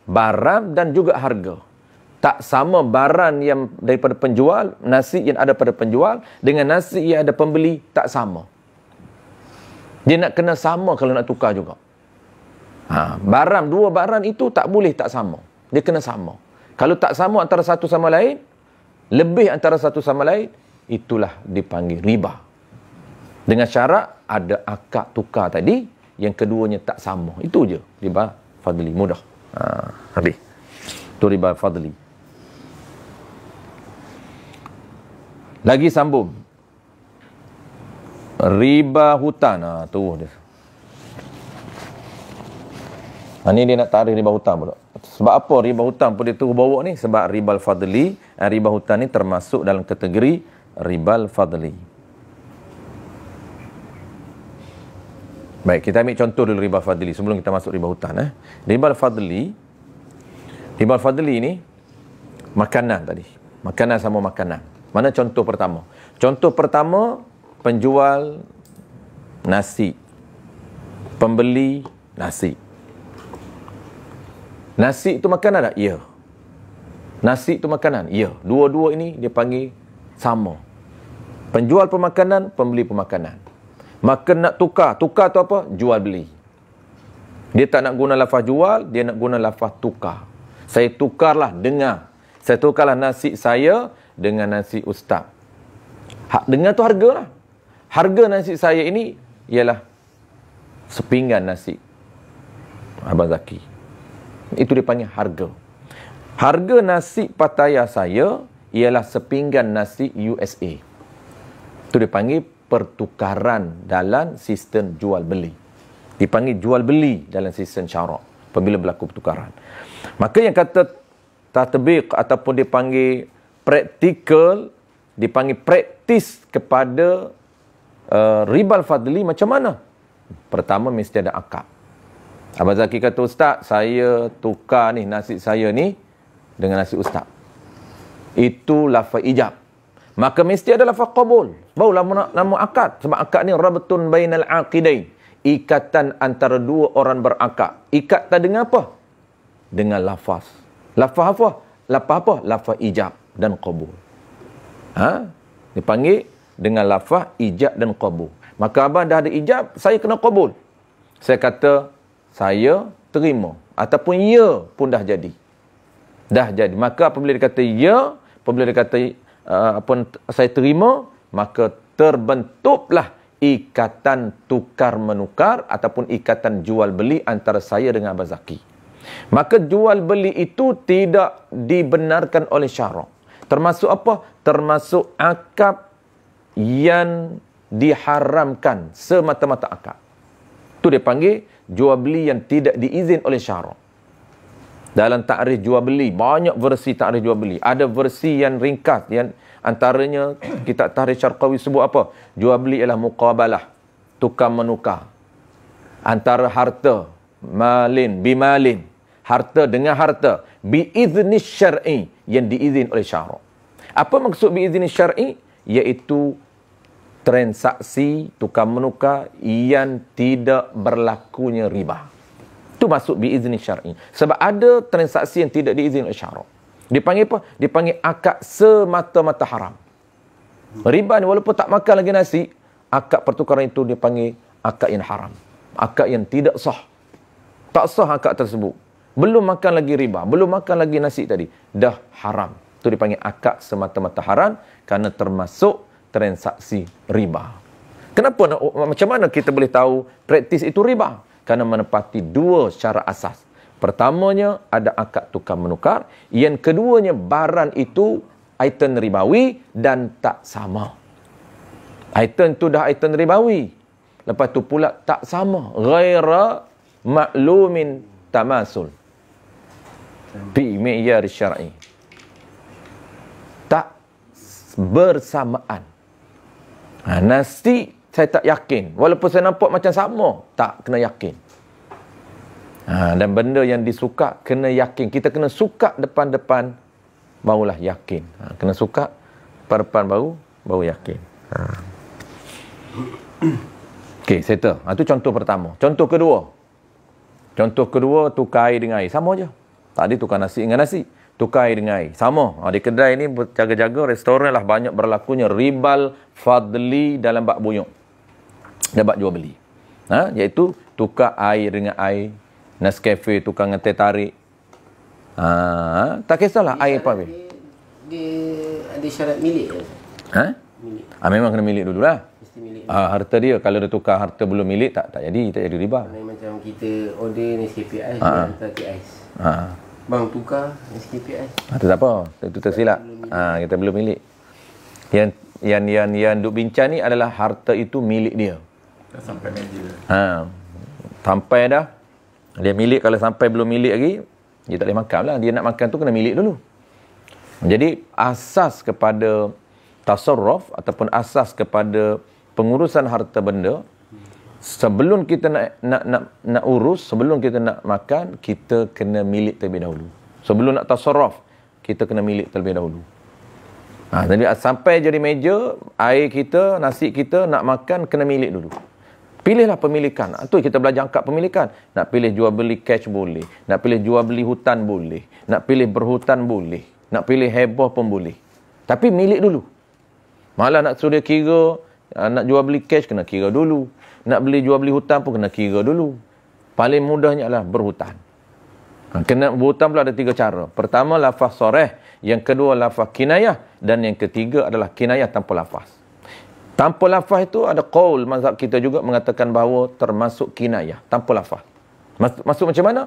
barang dan juga harga. Tak sama barang yang daripada penjual, nasi yang ada pada penjual dengan nasi yang ada pembeli, tak sama. Dia nak kena sama kalau nak tukar juga. Barang, 2 barang itu tak boleh tak sama. Dia kena sama. Kalau tak sama antara satu sama lain, lebih antara satu sama lain, itulah dipanggil riba. Dengan syarat ada akad tukar tadi, yang keduanya tak sama. Itu je riba fadli. Mudah. Habis. Itu riba fadli. Lagi sambung. Riba hutan. Tu dia. Ini dia nak tarik riba hutang pula. Sebab apa riba hutang pun dia terus bawa ni? Sebab ribal fadli, riba hutang ni termasuk dalam kategori ribal fadli. Baik, kita ambil contoh dulu riba fadli sebelum kita masuk riba hutang. Ribal fadli ni makanan tadi. Makanan sama makanan. Mana contoh pertama? Contoh pertama, penjual nasi, pembeli nasi. Nasi itu makanan tak? Ya. Nasi itu makanan? Ya. Dua-dua ini dia panggil sama. Penjual pemakanan, pembeli pemakanan. Maka nak tukar. Tukar tu apa? Jual beli. Dia tak nak guna lafaz jual, dia nak guna lafaz tukar. Saya tukarlah, dengar. Saya tukarlah nasi saya dengan nasi ustaz. Dengar tu harga lah. Harga nasi saya ini ialah sepinggan nasi Abang Zaki. Itu dipanggil harga. Harga nasi Pattaya saya ialah sepinggan nasi USA. Itu dipanggil pertukaran dalam sistem jual beli. Dipanggil jual beli dalam sistem syarak apabila berlaku pertukaran. Maka yang kata tatbiq ataupun dipanggil praktikal, dipanggil praktis kepada ribal fadli macam mana? Pertama mesti ada akad. Abang Zaki kata, Ustaz, saya tukar ni nasi saya ni dengan nasi Ustaz. Itu lafaz ijab. Maka mesti ada lafaz qabul. Barulah nama akad. Sebab akad ni rabtun bainal aqidain. Ikatan antara 2 orang berakad. Ikatan dengan apa? Dengan lafaz. Lafaz apa? Lafaz apa? Lafaz ijab dan qabul. Dipanggil dengan lafaz ijab dan qabul. Maka abang dah ada ijab, saya kena qabul. Saya kata, saya terima. Ataupun ya pun dah jadi. Dah jadi. Maka apabila dia kata ya, apabila dia kata saya terima, maka terbentuklah ikatan tukar menukar ataupun ikatan jual beli antara saya dengan Abang Zaki. Maka jual beli itu tidak dibenarkan oleh syarak. Termasuk apa? Termasuk akad yang diharamkan, semata-mata akad. Itu dia panggil jual beli yang tidak diizin oleh syarak. Dalam takrif jual beli, banyak versi takrif jual beli. Ada versi yang ringkas, yang antaranya kitab Tahrikh Syarqawi sebut apa? Jual beli ialah muqabalah, tukar menukar antara harta, malin bimalin, harta dengan harta, biizni syar'i, yang diizin oleh syarak. Apa maksud biizni syar'i? Iaitu transaksi tukar menukar yang tidak berlakunya riba. Itu masuk biizni syar'i. Sebab ada transaksi yang tidak diizinkan oleh syarak. Dipanggil apa? Dipanggil akad semata-mata haram. Riba ni walaupun tak makan lagi nasi, akad pertukaran itu dipanggil akad yang haram. Akad yang tidak sah. Tak sah akad tersebut. Belum makan lagi riba, belum makan lagi nasi tadi, dah haram. Itu dipanggil akad semata-mata haram kerana termasuk transaksi riba. Kenapa? Macam mana kita boleh tahu praktis itu riba? Kerana menepati dua syarat asas. Pertamanya ada akad tukar menukar, yang keduanya barang itu item ribawi dan tak sama. Item tu dah item ribawi. Lepas tu pula tak sama, ghaira ma'lumin tamasul. Bi mi'yar syar'i. Tak bersamaan. Nasi saya tak yakin. Walaupun saya nampak macam sama, tak kena yakin. Dan benda yang disuka kena yakin. Kita kena suka depan-depan barulah yakin. Kena suka depan-depan baru yakin. Okey, settle. Itu contoh pertama. Contoh kedua tukar air dengan air. Sama je. Tadi tukar nasi dengan nasi. Tukar air dengan air. Sama. Di kedai ni berjaga-jaga, restoran lah banyak berlakunya ribal fadli dalam bab buyuk. Dan bab jual beli. Iaitu tukar air dengan air. Nescafe tukar dengan teh tarik. Tak kisahlah air apa. Dia ada syarat milik ke? Milik. Memang kena milik dululah. Mesti milik. Harta dia, kalau dia tukar harta belum milik, tak jadi riba. Macam kita order Nescafe Ice, dia hantar teh ais. Bang tukar Nescafe Ice. Itu tak apa, itu tersilap. Kita belum milik. Yang duk bincang ni adalah harta itu milik dia. Dah sampai meja. Sampai dah. Dia milik, kalau sampai belum milik lagi, dia tak boleh makan lah. Dia nak makan tu kena milik dulu. Jadi asas kepada tasarruf ataupun asas kepada pengurusan harta benda, sebelum kita nak urus, sebelum kita nak makan, kita kena milik terlebih dahulu. Sebelum nak tasarruf, kita kena milik terlebih dahulu. Jadi sampai jadi meja, air kita, nasi kita nak makan, kena milik dulu. Pilihlah pemilikan. Itu kita belajar angkat pemilikan. Nak pilih jual beli cash boleh. Nak pilih jual beli hutan boleh. Nak pilih berhutan boleh. Nak pilih heboh pun boleh. Tapi milik dulu. Malah nak suruh kira, nak jual beli cash kena kira dulu. Nak beli jual beli hutan pun kena kira dulu. Paling mudahnya adalah berhutan. Kena berhutan pula ada 3 cara. Pertama, lafaz soreh. Yang kedua, lafaz kinayah. Dan yang ketiga adalah kinayah tanpa lafaz. Tanpa lafaz itu ada qaul mazhab kita juga mengatakan bahawa termasuk kinayah. Tanpa lafaz. Maksud macam mana?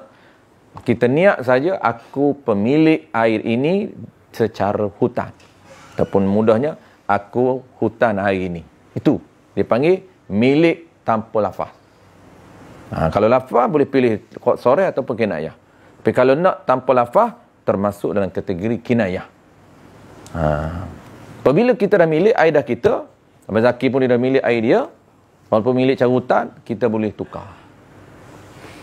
Kita niat saja, aku pemilik air ini secara hutan. Ataupun mudahnya, aku hutan air ini. Itu dipanggil milik tanpa lafaz. Kalau lafaz boleh pilih sore ataupun kinayah. Tapi kalau nak tanpa lafaz, termasuk dalam kategori kinayah. Apabila kita dah milik air dah kita, Abang Zaki pun dia dah milik air dia, walaupun milik cara hutan, kita boleh tukar.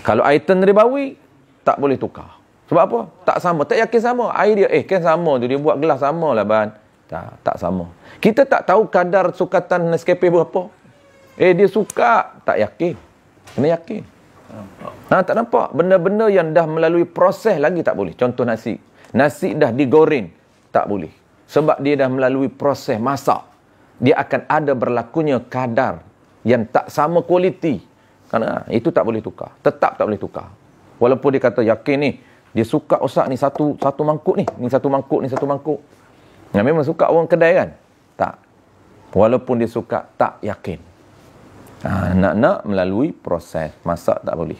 Kalau item ribawi, tak boleh tukar. Sebab apa? Tak sama. Tak yakin sama. Air dia, kan sama tu. Dia buat gelas sama lah, Ban. Tak sama. Kita tak tahu kadar sukatan Nescafe berapa. Dia suka. Tak yakin. Kena yakin. Tak nampak. Benda-benda yang dah melalui proses lagi tak boleh. Contoh nasi. Nasi dah digoreng. Tak boleh. Sebab dia dah melalui proses masak. Dia akan ada berlakunya kadar yang tak sama kualiti. Kerana itu tak boleh tukar. Tetap tak boleh tukar. Walaupun dia kata yakin ni, dia suka Ustaz ni satu mangkuk ni. Ni satu mangkuk, ni satu mangkuk. Memang suka orang kedai kan? Tak. Walaupun dia suka, tak yakin. Nak melalui proses masak tak boleh.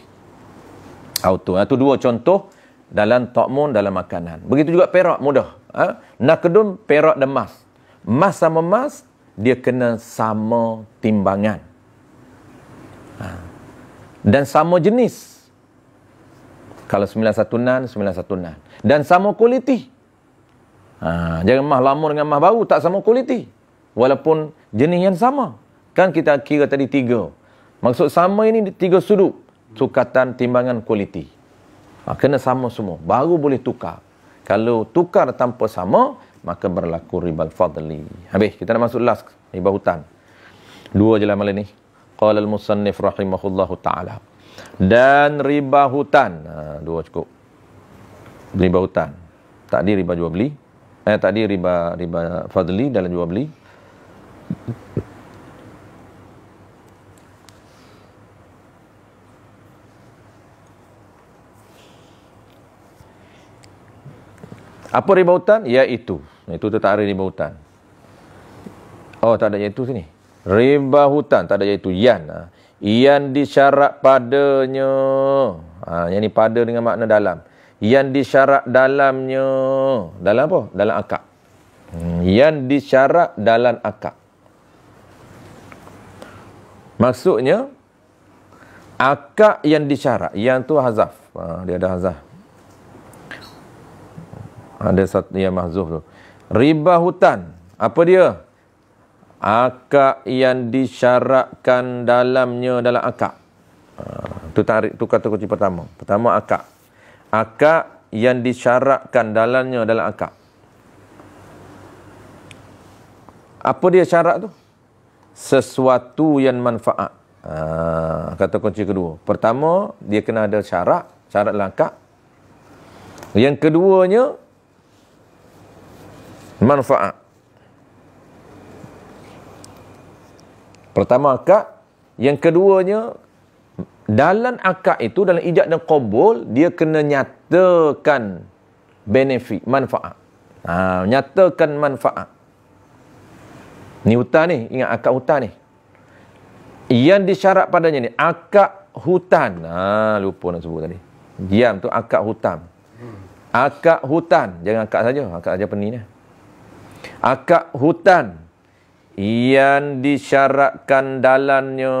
Itu 2 contoh dalam ta'mun, dalam makanan. Begitu juga perak, mudah. Nakdun, perak dan emas. Emas sama emas, dia kena sama timbangan. Dan sama jenis. Kalau 91 nan, 91 nan. Dan sama kualiti. Jangan emas lama dengan emas baru, tak sama kualiti. Walaupun jenis yang sama. Kan kita kira tadi 3. Maksud sama ini 3 sudut. Sukatan, timbangan, kualiti. Kena sama semua. Baru boleh tukar. Kalau tukar tanpa sama, maka berlaku ribal fadli. Habis, kita nak masuk last, riba hutan. 2 je lah malam ni. Qala al-musannif rahimahullahu ta'ala. Dan riba hutan. 2 cukup. Riba hutan. Tadi riba jual beli. Tadi riba fadli dalam jual beli. Apa riba hutang? Iaitu. Itu tu tak ada riba hutang. Oh, tak ada iaitu sini. Riba hutang tak ada iaitu. Yang disyarat padanya. Yang ni pada dengan makna dalam. Yang disyarat dalamnya. Dalam apa? Dalam akad. Yang disyarat dalam akad. Maksudnya, akad yang disyarat. Yang tu hazaf. Dia ada hazaf. Ada satu yang mahzuf tu. Riba hutang. Apa dia? Akad yang disyaratkan dalamnya dalam akad. Tu tarik, tu kata kunci pertama. Pertama akad. Akad yang disyaratkan dalamnya dalam akad. Apa dia syarat tu? Sesuatu yang manfaat. Kata kunci kedua. Pertama, dia kena ada syarat dalam akad. Yang keduanya, manfaat. Pertama akad. Yang keduanya, dalam akad itu, dalam ijab dan qabul, dia kena nyatakan benefit, manfaat. Nyatakan manfaat. Ni hutang ni, ingat akad hutang ni. Yang disyarat padanya ni, akad hutang. Lupa nak sebut tadi. Diam tu akad hutang. Akad hutang. Jangan akad saja. Akad saja pening ni. Akad hutang. Yang disyaratkan dalamnya.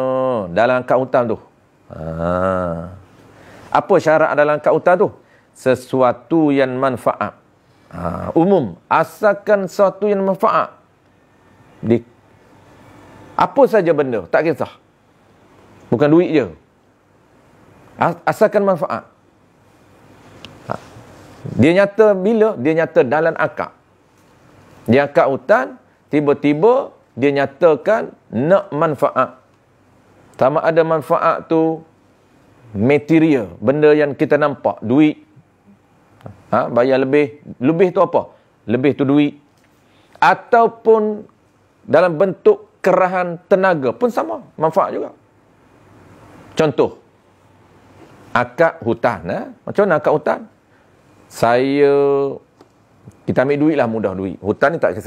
Dalam akad hutang tu. Apa syarat dalam akad hutang tu? Sesuatu yang manfaat. Umum. Asalkan sesuatu yang manfaat. Apa saja benda, tak kisah. Bukan duit je. Asalkan manfaat. Dia nyata bila? Dia nyata dalam akad. Dia akad hutang, tiba-tiba dia nyatakan nak manfaat. Sama ada manfaat tu material, benda yang kita nampak, duit. Bayar lebih. Lebih tu apa? Lebih tu duit. Ataupun dalam bentuk kerahan tenaga pun sama, manfaat juga. Contoh, akad hutang. Macam mana akad hutang? Kita ambil duit lah, mudah duit. Hutang ni tak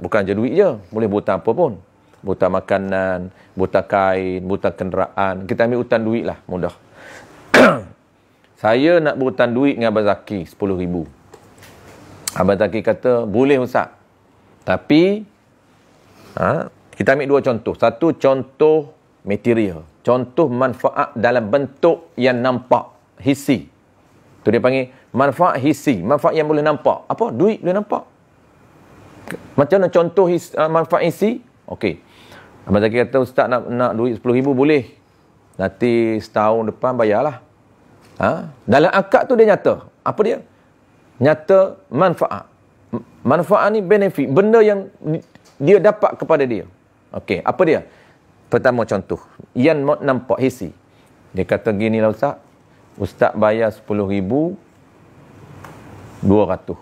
bukan je duit je. Boleh hutang apa pun. Hutang makanan, hutang kain, hutang kenderaan. Kita ambil hutang duit lah, mudah. Saya nak berhutang duit dengan Abang Zaki, 10,000. Abang Zaki kata, boleh Ustaz. Tapi, kita ambil dua contoh. Satu, contoh material. Contoh manfaat dalam bentuk yang nampak, hissi. Itu dia panggil manfaat hissi. Manfaat yang boleh nampak. Apa? Duit boleh nampak. Macam mana contoh manfaat hissi? Okey. Abang Zaki kata, Ustaz nak duit 10,000 boleh. Nanti setahun depan bayarlah. Dalam akad tu dia nyata. Apa dia? Nyata manfaat. Manfaat ni benefit. Benda yang dia dapat kepada dia. Okey, apa dia? Pertama contoh. Yang nampak hissi. Dia kata ginilah Ustaz. Ustaz bayar 10,000 200.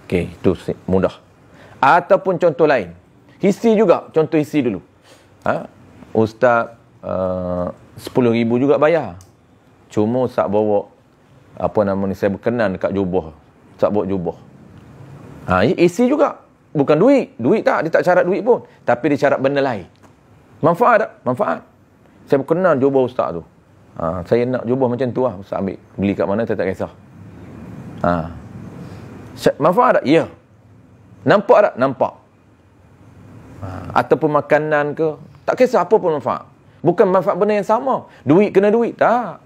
Okey, itu mudah. Ataupun contoh lain. Hissi juga. Contoh hissi dulu. Ustaz 10,000 juga bayar. Cuma Ustaz bawa saya berkenan dekat jubah. Ustaz bawa jubah. Isi juga. Bukan duit. Duit tak. Dia tak syarat duit pun. Tapi dia syarat benda lain. Manfaat tak? Manfaat. Saya berkenan jubah Ustaz tu. Saya nak jubah macam tu lah. Ustaz ambil. Beli kat mana, saya tak kisah. Manfaat tak? Ya. Nampak tak? Nampak. Ataupun makanan ke. Tak kisah apa pun manfaat. Bukan manfaat benda yang sama. Duit kena duit. Tak.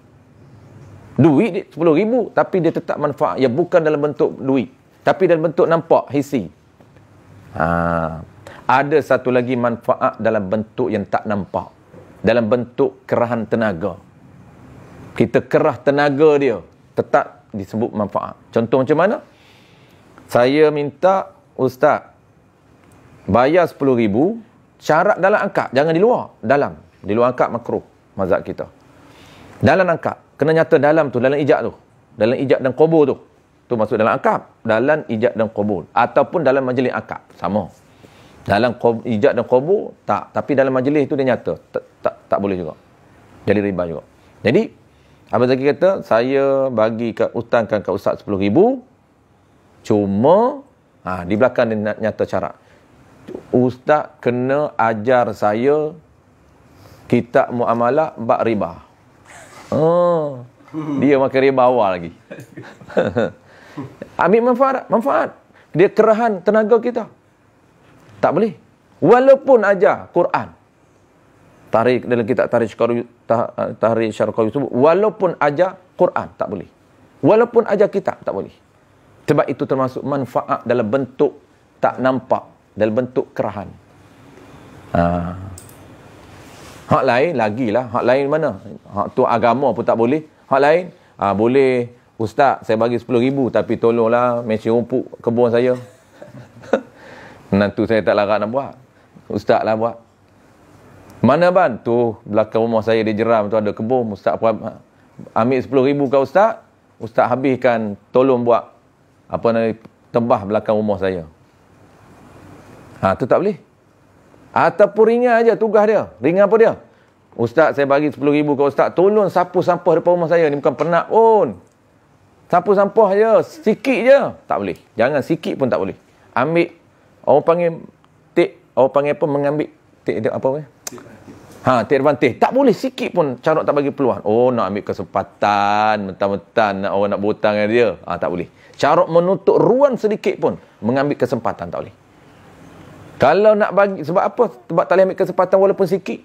Duit 10,000. Tapi dia tetap manfaat. Ya bukan dalam bentuk duit. Tapi dalam bentuk nampak, hissi. Ada satu lagi manfaat dalam bentuk yang tak nampak. Dalam bentuk kerahan tenaga. Kita kerah tenaga dia. Tetap disebut manfaat. Contoh macam mana? Saya minta Ustaz bayar 10,000. Syarat dalam akad. Jangan di luar. Dalam. Di luar akad makruh. Mazhab kita. Dalam akad. Kena nyata dalam tu. Dalam ijab tu. Dalam ijab dan qabul tu. Tu masuk dalam akad. Dalam ijab dan qabul. Ataupun dalam majlis akad. Sama. Dalam ijab dan qabul, tak. Tapi dalam majlis tu dia nyata. Tak boleh juga. Jadi riba juga. Jadi, Abang Zaki kata, saya bagi hutangkan kat Ustaz 10,000. Cuma di belakang dia nyata syarat. Ustaz kena ajar saya kitab muamalah bab riba. Dia makan riba awal lagi. Ambil manfaat. Dia kerahan tenaga kita. Tak boleh. Walaupun ajar Quran. Dalam kitab Tahrir Syarqawi Yusuf, walaupun ajar Quran tak boleh. Walaupun ajar kitab tak boleh. Sebab itu termasuk manfaat dalam bentuk tak nampak, dalam bentuk kerahan. Hak lain lagilah. Hak lain mana? Hak tu agama pun tak boleh. Hak lain boleh. Ustaz, saya bagi 10,000 tapi tolonglah mesin rumput kebun saya. Nanti saya tak larat nak buat. Ustaz lah buat. Mana ban? Tu belakang rumah saya di Jeram tu ada kebun. Ustaz ambil 10,000 kat Ustaz. Ustaz habiskan tolong buat tembah belakang rumah saya. Tu tak boleh. Ataupun ringan aja tugas dia. Ringan apa dia? Ustaz, saya bagi 10,000 kat Ustaz. Tolong sapu sampah depan rumah saya. Ni bukan penat pun. Sapu sampah je. Sikit je. Tak boleh. Jangan sikit pun tak boleh. Ambil. Orang panggil take. Orang panggil apa? Mengambil. Take dia apa? Take advantage. Tak boleh sikit pun carut tak bagi peluang. Nak ambil kesempatan. Mentang-mentang orang nak berhutang dengan dia. Tak boleh. Carut menutup ruang sedikit pun. Mengambil kesempatan tak boleh. Kalau nak bagi, sebab apa? Sebab tak boleh ambil kesempatan walaupun sikit.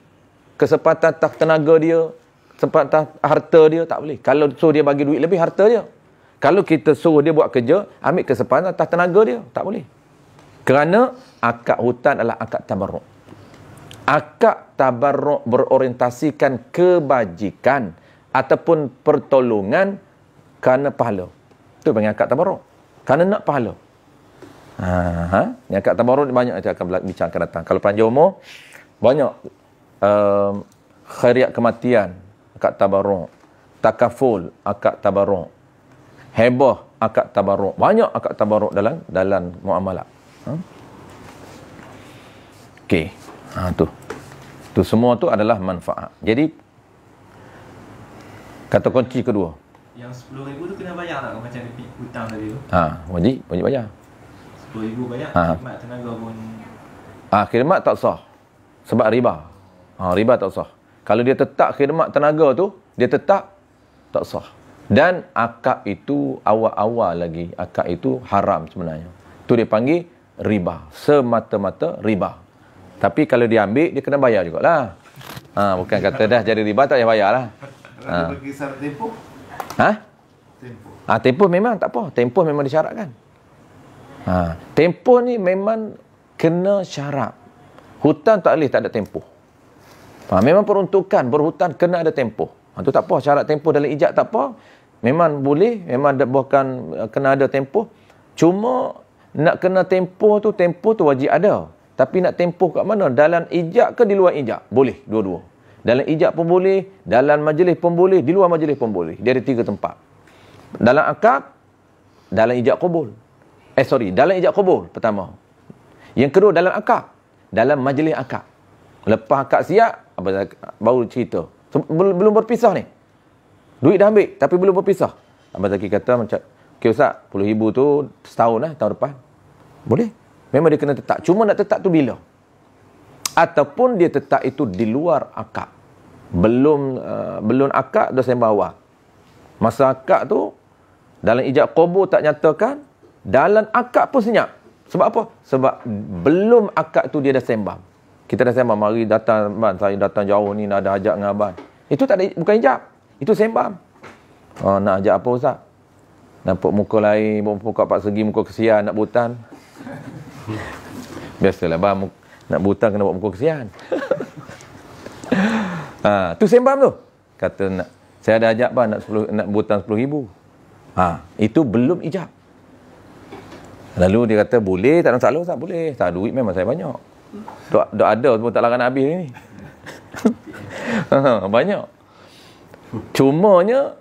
Kesempatan atas tenaga dia, kesempatan harta dia, tak boleh. Kalau suruh dia bagi duit lebih, harta dia. Kalau kita suruh dia buat kerja, ambil kesempatan atas tenaga dia, tak boleh. Kerana akad hutan adalah akad tabarruk. Akad tabarruk berorientasikan kebajikan ataupun pertolongan kerana pahala. Itu panggil akad tabarruk. Kerana nak pahala. Ni akad tabarruk banyak kita akan bincang akan datang. Kalau panjang umur, banyak khairiat kematian, akad tabarruk. Takaful, akad tabarruk. Hebah, akad tabarruk. Banyak akad tabarruk dalam muamalah. Okey. Tu semua tu adalah manfaat. Jadi kata kunci kedua. Yang 10,000 tu kena bayar tak macam hutang tadi tu? Wajib bayar. 10,000 bayar, khidmat tenaga pun. Khidmat tak sah. Sebab riba. Riba tak sah. Kalau dia tetap khidmat tenaga tu, dia tetap tak sah. Dan akad itu awal-awal lagi. Akad itu haram sebenarnya. Tu dia panggil riba. Semata-mata riba. Tapi kalau dia ambil, dia kena bayar jugalah. Bukan kata dah jadi riba tak payah bayar lah. Kalau bagi syarat tempoh? Tempoh memang tak apa. Tempoh memang disyaratkan. Tempoh ni memang kena syarat. Hutan tak boleh tak ada tempoh. Memang peruntukan berhutan kena ada tempoh. Tu tak apa. Syarat tempoh dalam ijaz tak apa. Memang boleh. Memang bukan kena ada tempoh. Cuma nak kena tempoh tu wajib ada. Tapi nak tempoh kat mana? Dalam ijaz ke di luar ijaz? Boleh. Dua-dua. Dalam ijaz pun boleh. Dalam majlis pun boleh. Di luar majlis pun boleh. Dia ada 3 tempat. Dalam akad. Dalam ijaz qabul. Dalam ijaz qabul pertama. Yang kedua dalam akad. Dalam majlis akad. Lepas akad siap, baru cerita. Belum berpisah ni. Duit dah ambil, tapi belum berpisah. Abang Zaki kata macam, okey Ustaz, 10,000 tu setahun tahun depan. Boleh. Memang dia kena tetap. Cuma nak tetap tu bila? Ataupun dia tetap itu di luar akad. Belum akad, dah sembah awal. Masa akad tu, dalam ijaz qabul tak nyatakan, dalam akad pun senyap. Sebab apa? Sebab belum akad tu dia dah sembang. Kita dah sembang, mari datang, Abang, saya datang jauh ni, nak ada hajat dengan Abang. Itu tak ada, bukan ijab. Itu sembang. Nak hajat apa Ustaz? Nampak muka lain, muka 4 segi, muka kesian, nak butan. Biasalah, Abang, nak butan kena buat muka kesian. Tu sembang tu. Kata, saya ada hajat Abang, nak butan 10,000. Itu belum ijab. Lalu dia kata, boleh, tak ada masalah Ustaz, boleh. Tak, duit memang saya banyak. Dok ada pun tak larang nak habis ni. Banyak. Cumanya,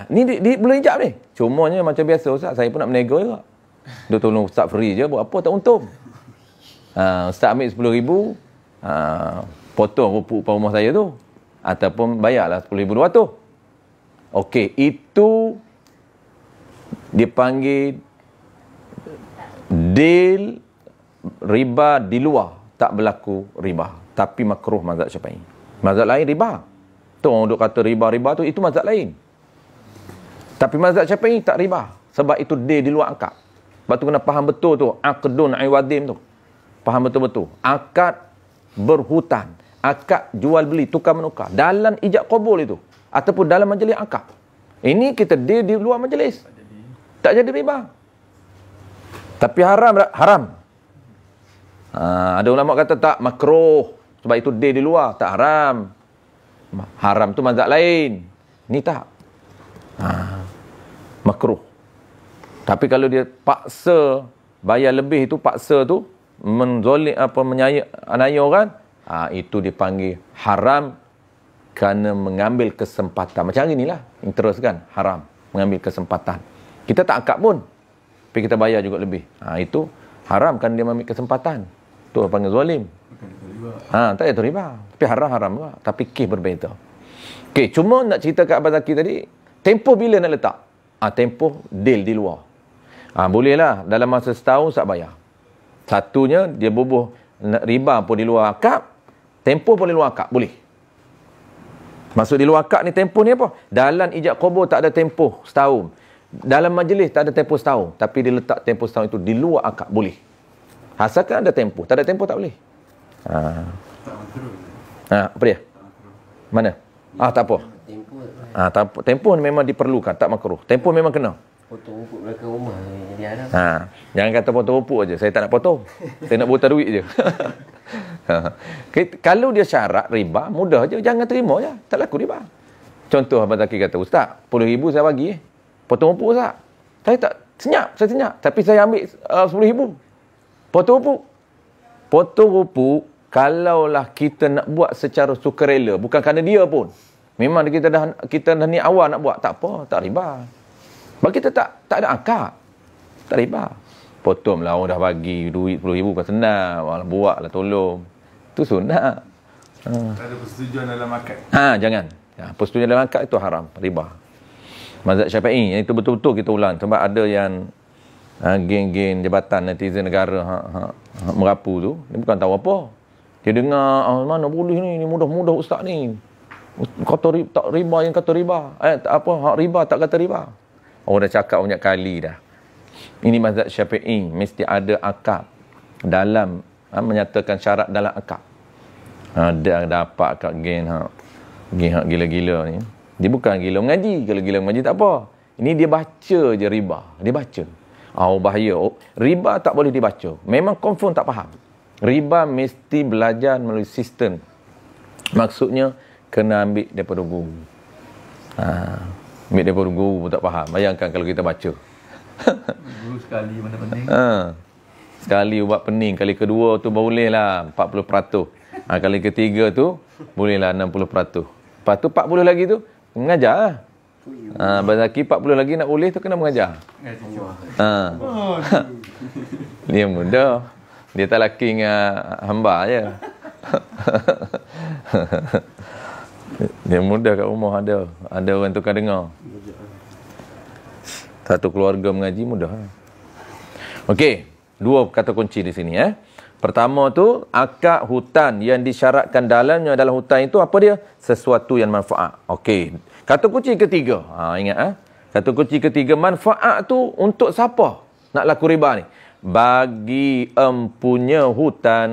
ni belum ijab ni. Cumanya macam biasa Ustaz, saya pun nak menego juga. Dia tolong Ustaz free je, buat apa tak untung. Ustaz ambil 10,000, potong rupuk rumah saya tu. Ataupun bayarlah 10,200. Okey, itu dipanggil Deal riba di luar tak berlaku riba, tapi makruh mazhab Syafi'i. Mazhab lain riba. Tu orang duk kata riba tu, itu mazhab lain. Tapi mazhab Syafi'i tak riba. Sebab itu deal di luar akad. Sebab tu kena faham betul tu, aqdun iwadim tu. Faham betul-betul. Akad berhutang, akad jual beli, tukar menukar dalam ijab qabul itu ataupun dalam majlis akad. Ini kita deal di luar majlis. Tak jadi riba. Tapi haram. Ada ulama kata tak, makruh. Sebab itu deal di luar, tak haram. Haram tu mazhab lain. Ni tak. Makruh. Tapi kalau dia paksa bayar lebih itu, paksa tu menzolim menganiaya orang, itu dipanggil haram kerana mengambil kesempatan. Macam hari inilah interest kan, haram mengambil kesempatan. Kita tak akad pun, tapi kita bayar juga lebih. Itu haram kan dia mengambil kesempatan. Tu panggil zalim. Tak itu riba. Tapi haram juga. Tapi kes berbeza. Okey, cuma nak cerita kat Abang Zaki tadi, tempoh bila nak letak? Tempoh deal di luar. Bolehlah dalam masa setahun tak bayar. Satunya dia bubuh riba pun di luar akad, tempoh pun di luar akad, boleh. Maksud di luar akad ni tempoh ni apa? Dalam ijab qabul tak ada tempoh setahun. Dalam majlis tak ada tempoh setahun, tapi dia letak tempoh setahun itu di luar akad, boleh. Asalkan ada tempoh. Tak ada tempoh tak boleh. Apa dia? Mana? Tak apa. Tempoh memang diperlukan, tak makruh. Tempoh memang kena. Potong rumput belakang rumah jadi haram. Jangan kata potong rumput aja. Saya tak nak potong. Saya nak buta duit je. Kalau dia syarat riba, mudah je. Jangan terima je. Tak laku riba. Contoh Abang Zaki kata, Ustaz, 10,000 saya bagi. Potong rumput Ustaz. Saya tak senyap. Saya senyap. Tapi saya ambil 10,000. Potong rumput. Potong rumput, kalaulah kita nak buat secara sukarela, bukan kerana dia pun. Memang kita dah ni awal nak buat. Tak apa. Tak riba. Sebab kita tak ada akad. Tak riba. Potonglah, orang dah bagi duit 10,000 kan senang. Buatlah tolong. Itu sunat. Tak ada persetujuan dalam akad. Jangan. Persetujuan dalam akad itu haram. Riba. Mazhab Syafi'i, yang itu betul-betul kita ulang. Sebab ada yang geng-geng jabatan netizen negara merapu tu, dia bukan tahu apa. Dia dengar, mana boleh ni mudah-mudah ustaz ni. Kata tak riba, yang kata riba. Riba tak kata riba. Orang dah cakap banyak kali dah. Ini mazhab Syafi'i, mesti ada akad dalam menyatakan syarat dalam akad. Dia dapat kat geng gila-gila ni. Dia bukan gila mengaji. Kalau gila mengaji tak apa. Ini dia baca je riba. Dia baca. Bahaya. Riba tak boleh dibaca. Memang confirm tak faham. Riba mesti belajar melalui sistem. Maksudnya kena ambil daripada guru. Ambil daripada guru pun tak faham. Bayangkan kalau kita baca. Guru sekali mana pening. Sekali ubat pening. Kali kedua tu bolehlah 40%. Kali ketiga tu bolehlah 60%. Lepas tu 40 lagi tu mengajar lah. Abang Zaki 40 lagi nak boleh tu kena mengajar. Dia mudah. Dia tak laki dengan hamba je. Dia mudah kat rumah ada. Ada orang tukar dengar. Satu keluarga mengaji mudah. Okey, dua kata kunci di sini. Pertama tu, akad hutan yang disyaratkan dalamnya dalam hutan itu apa dia? Sesuatu yang manfaat. Okey. Kata kunci ketiga. Ingat Kata kunci ketiga, manfaat tu untuk siapa nak laku riba ni? Bagi empunya hutan.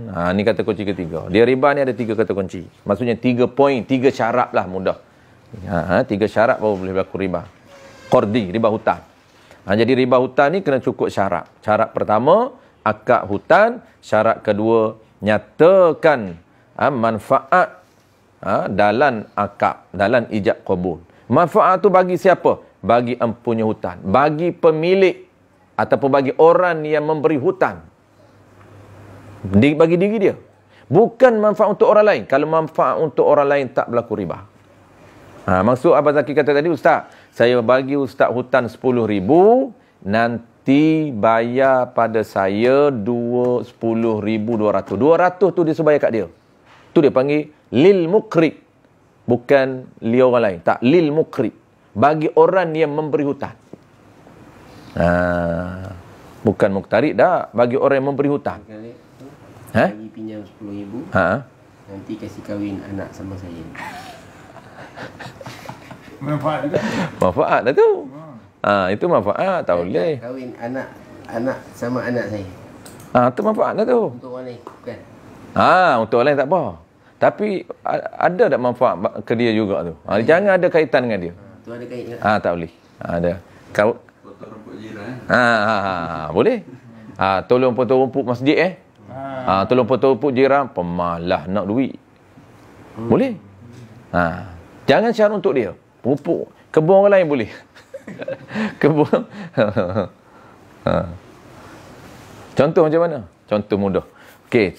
Ni kata kunci ketiga. Dia riba ni ada 3 kata kunci. Maksudnya 3 poin, 3 syarat lah mudah. 3 syarat baru boleh berlaku riba. Qardi, riba hutan. Jadi riba hutan ni kena cukup syarat. Syarat pertama, akad hutan. Syarat kedua, nyatakan manfaat dalam akad, dalam ijab qabul. Manfaat tu bagi siapa? Bagi empunya hutan. Bagi pemilik ataupun bagi orang yang memberi hutan. Bagi diri dia. Bukan manfaat untuk orang lain. Kalau manfaat untuk orang lain tak berlaku riba. Maksud Abang Zaki kata tadi, Ustaz, saya bagi Ustaz hutan 10,000, nanti bayar pada saya 10,200. 200 tu dia suruh kat dia. Tu dia panggil lil muqrid. Bukan li orang lain. Tak, lil muqrid. Bagi orang yang memberi hutan. Bukan muqtarid dah, bagi orang yang memberi hutang. Bagi pinjam 10,000, Ha? nanti kasih kahwin anak sama saya. Manfaat juga. Manfaat dah tu. Itu manfaat, tak boleh. Kahwin anak sama anak saya. Tu manfaat dah tu. Untuk orang lain, bukan? Untuk orang lain tak apa. Tapi ada tak manfaat ke dia juga tu? Jangan ada kaitan dengan dia. Tu ada kait juga. Tak boleh. Ada. Kau Potong rumput jiran. boleh. Tolong potong rumput masjid tolong potong rumput jiran, pemalas nak duit. Boleh. Jangan syarat untuk dia. Rumput kebun orang lain boleh. Kebun. Contoh macam mana? Contoh mudah. Okey.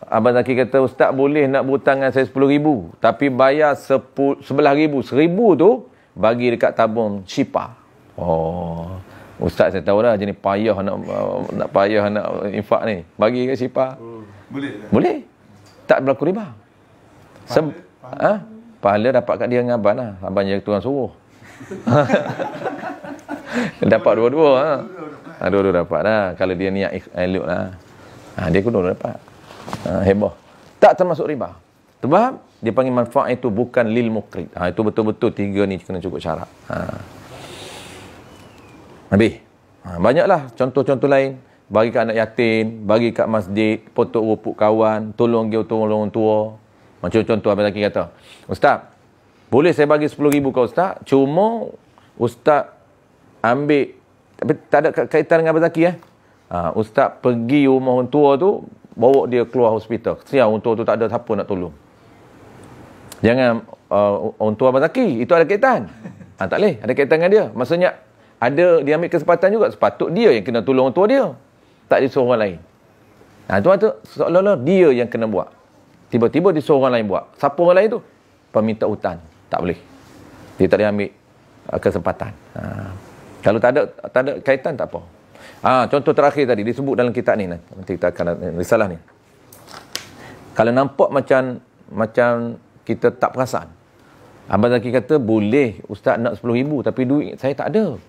Abang Zaki kata, ustaz boleh nak berhutang dengan saya 10,000 tapi bayar 11,000. 1,000 tu bagi dekat tabung Shipa. Ustaz saya tahu dah jenis payah nak infak ni. Bagi kat Shipa. Boleh tak? Boleh. Tak berlaku riba. Pahala dapat kat dia dengan abang lah. Abang jadi tuan suruh. Dapat dua-dua. Dua-dua dapat lah. Kalau dia niat elok lah. Dia kena dapat. Hebah. Tak termasuk riba. Sebab dia panggil manfaat itu bukan lil muqrid. Itu betul-betul 3 ni kena cukup syarat. Habis. Banyaklah contoh-contoh lain. Bagi kat anak yatim, bagi kat masjid, potong rumput kawan, tolong dia tolong orang tua. Macam contoh Abang Zaki kata, ustaz, boleh saya bagi 10,000 ke ustaz? Cuma ustaz ambil, tapi tak ada kaitan dengan Abang Zaki ustaz pergi rumah orang tua tu, bawa dia keluar hospital. Siap orang tua tu tak ada siapa nak tolong. Jangan orang tua Abang Zaki, itu ada kaitan. Tak boleh, ada kaitan dengan dia. Maksudnya ada dia ambil kesempatan juga, sepatut dia yang kena tolong orang tua dia. Tak disuruh orang lain. Tuan tu seolah-olah dia yang kena buat. Tiba-tiba disuruh orang lain buat. Siapa orang lain tu? Peminta hutang. Tak boleh. Dia tak boleh ambil kesempatan. Kalau tak ada kaitan, tak apa. Contoh terakhir tadi disebut dalam kitab ni. Nanti kita akan risalah ni. Kalau nampak macam kita tak perasan. Abang Zaki kata, boleh ustaz nak 10,000 tapi duit saya tak ada.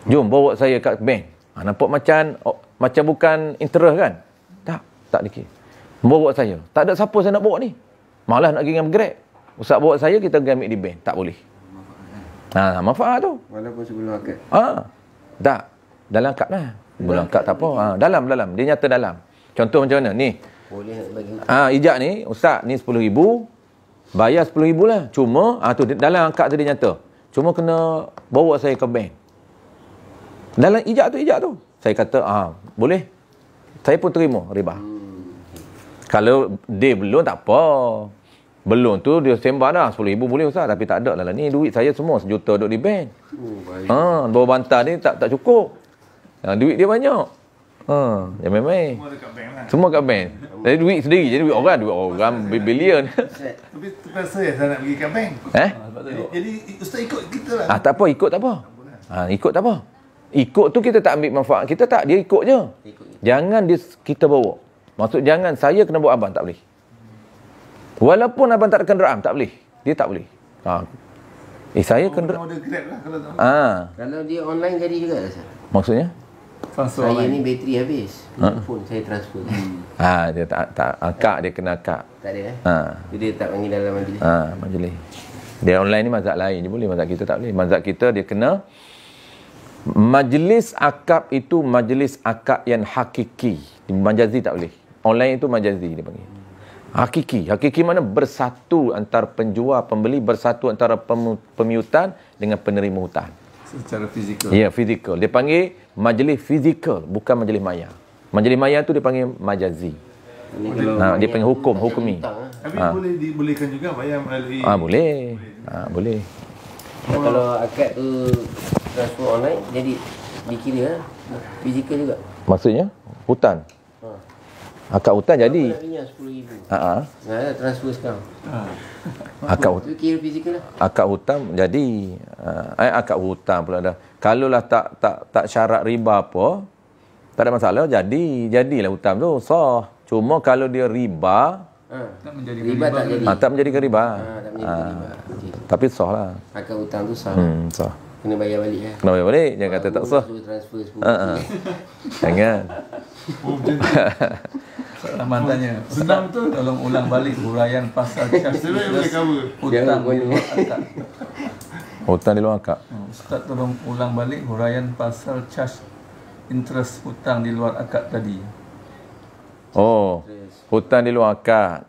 Jom bawa saya kat bank. Nampak macam bukan interest kan? Tak dikira. Bawa saya. Tak ada siapa saya nak bawa ni. Malah nak pergi dengan Grab. Ustaz bawa saya, kita pergi ambil di bank. Tak boleh. Manfaat tu. Walaupun sebelum akad. Tak. Dalam akad lah. Sebelum akad tak apa. Dalam. Dia nyata dalam. Contoh macam mana? Ni. Boleh nak bagi. Ijak ni, ustaz ni 10,000. Bayar 10,000 lah. Cuma, tu dalam akad tu dia nyata. Cuma kena bawa saya ke bank. Dalam ijak tu. Saya kata, boleh. Saya pun terima riba. Kalau dia belum, tak apa. Belum tu, dia sembah dah. 10,000 boleh ustaz. Tapi tak ada lah. Ni duit saya semua 1 juta duduk di bank. Bawa bantal ni tak cukup. Duit dia banyak. Dia main-main. Semua dekat bank lah. Semua kat bank. Jadi duit sendiri. Jadi duit orang bilion. Tapi terpaksa saya nak pergi kat bank. Jadi ustaz ikut kita lah. Tak apa, ikut tak apa. Ikut tak apa. Ikut tu kita tak ambil manfaat. Kita tak, dia ikut je. Jangan kita bawa. Maksud jangan saya kena bawa abang, tak boleh. Walaupun abang tak ada kenderaan, tak boleh. Dia tak boleh. Saya kenderaan. Order Grab lah kalau tak. Kalau dia online jadi juga lah Ustaz. Maksudnya? Saya ni bateri habis. Phone saya transfer. Dia tak akak, dia kena akak. Tak ada Jadi dia tak panggil dalam majlis. Majlis. Dia online ni mazhab lain je boleh, mazhab kita tak boleh. Mazhab kita dia kena majlis akad itu majlis akad yang hakiki. Majazi tak boleh. Online itu majazi dia panggil. Hakiki mana bersatu antara penjual pembeli, bersatu antara pemiutan dengan penerima hutang. Secara fizikal. Ya, fizikal. Dia panggil majlis fizikal, bukan majlis maya. Majlis maya tu dia panggil majazi. Dia panggil hukumi. Tapi boleh dibolehkan juga bayar melalui. Boleh. Boleh. Kalau akad tu transfer online jadi dikira fizikal juga. Maksudnya hutang. Akad hutang jadi. Nak pinjam 10,000. Transfer sekarang. Akad Itu kira fizikal lah. akad hutang jadi akad hutang pula dah. Kalaulah tak syarat riba apa, tak ada masalah, jadilah hutang tu sah. Cuma kalau dia riba, Tak menjadi riba tak jadi. tak menjadikan riba. Tak menjadi riba. Tapi sah lah. Akad hutang tu sah. Sah. Kena bayar balik lah. Kena bayar balik. Jangan kata tak sah. Transfer semua. Jangan. Rahman tanya, Ustaz tolong ulang balik huraian pasal charge hutang di luar akad. Hutang di luar akad. Ustaz tolong ulang balik huraian pasal charge interest hutang di luar akad tadi. Oh, hutang di luar akad.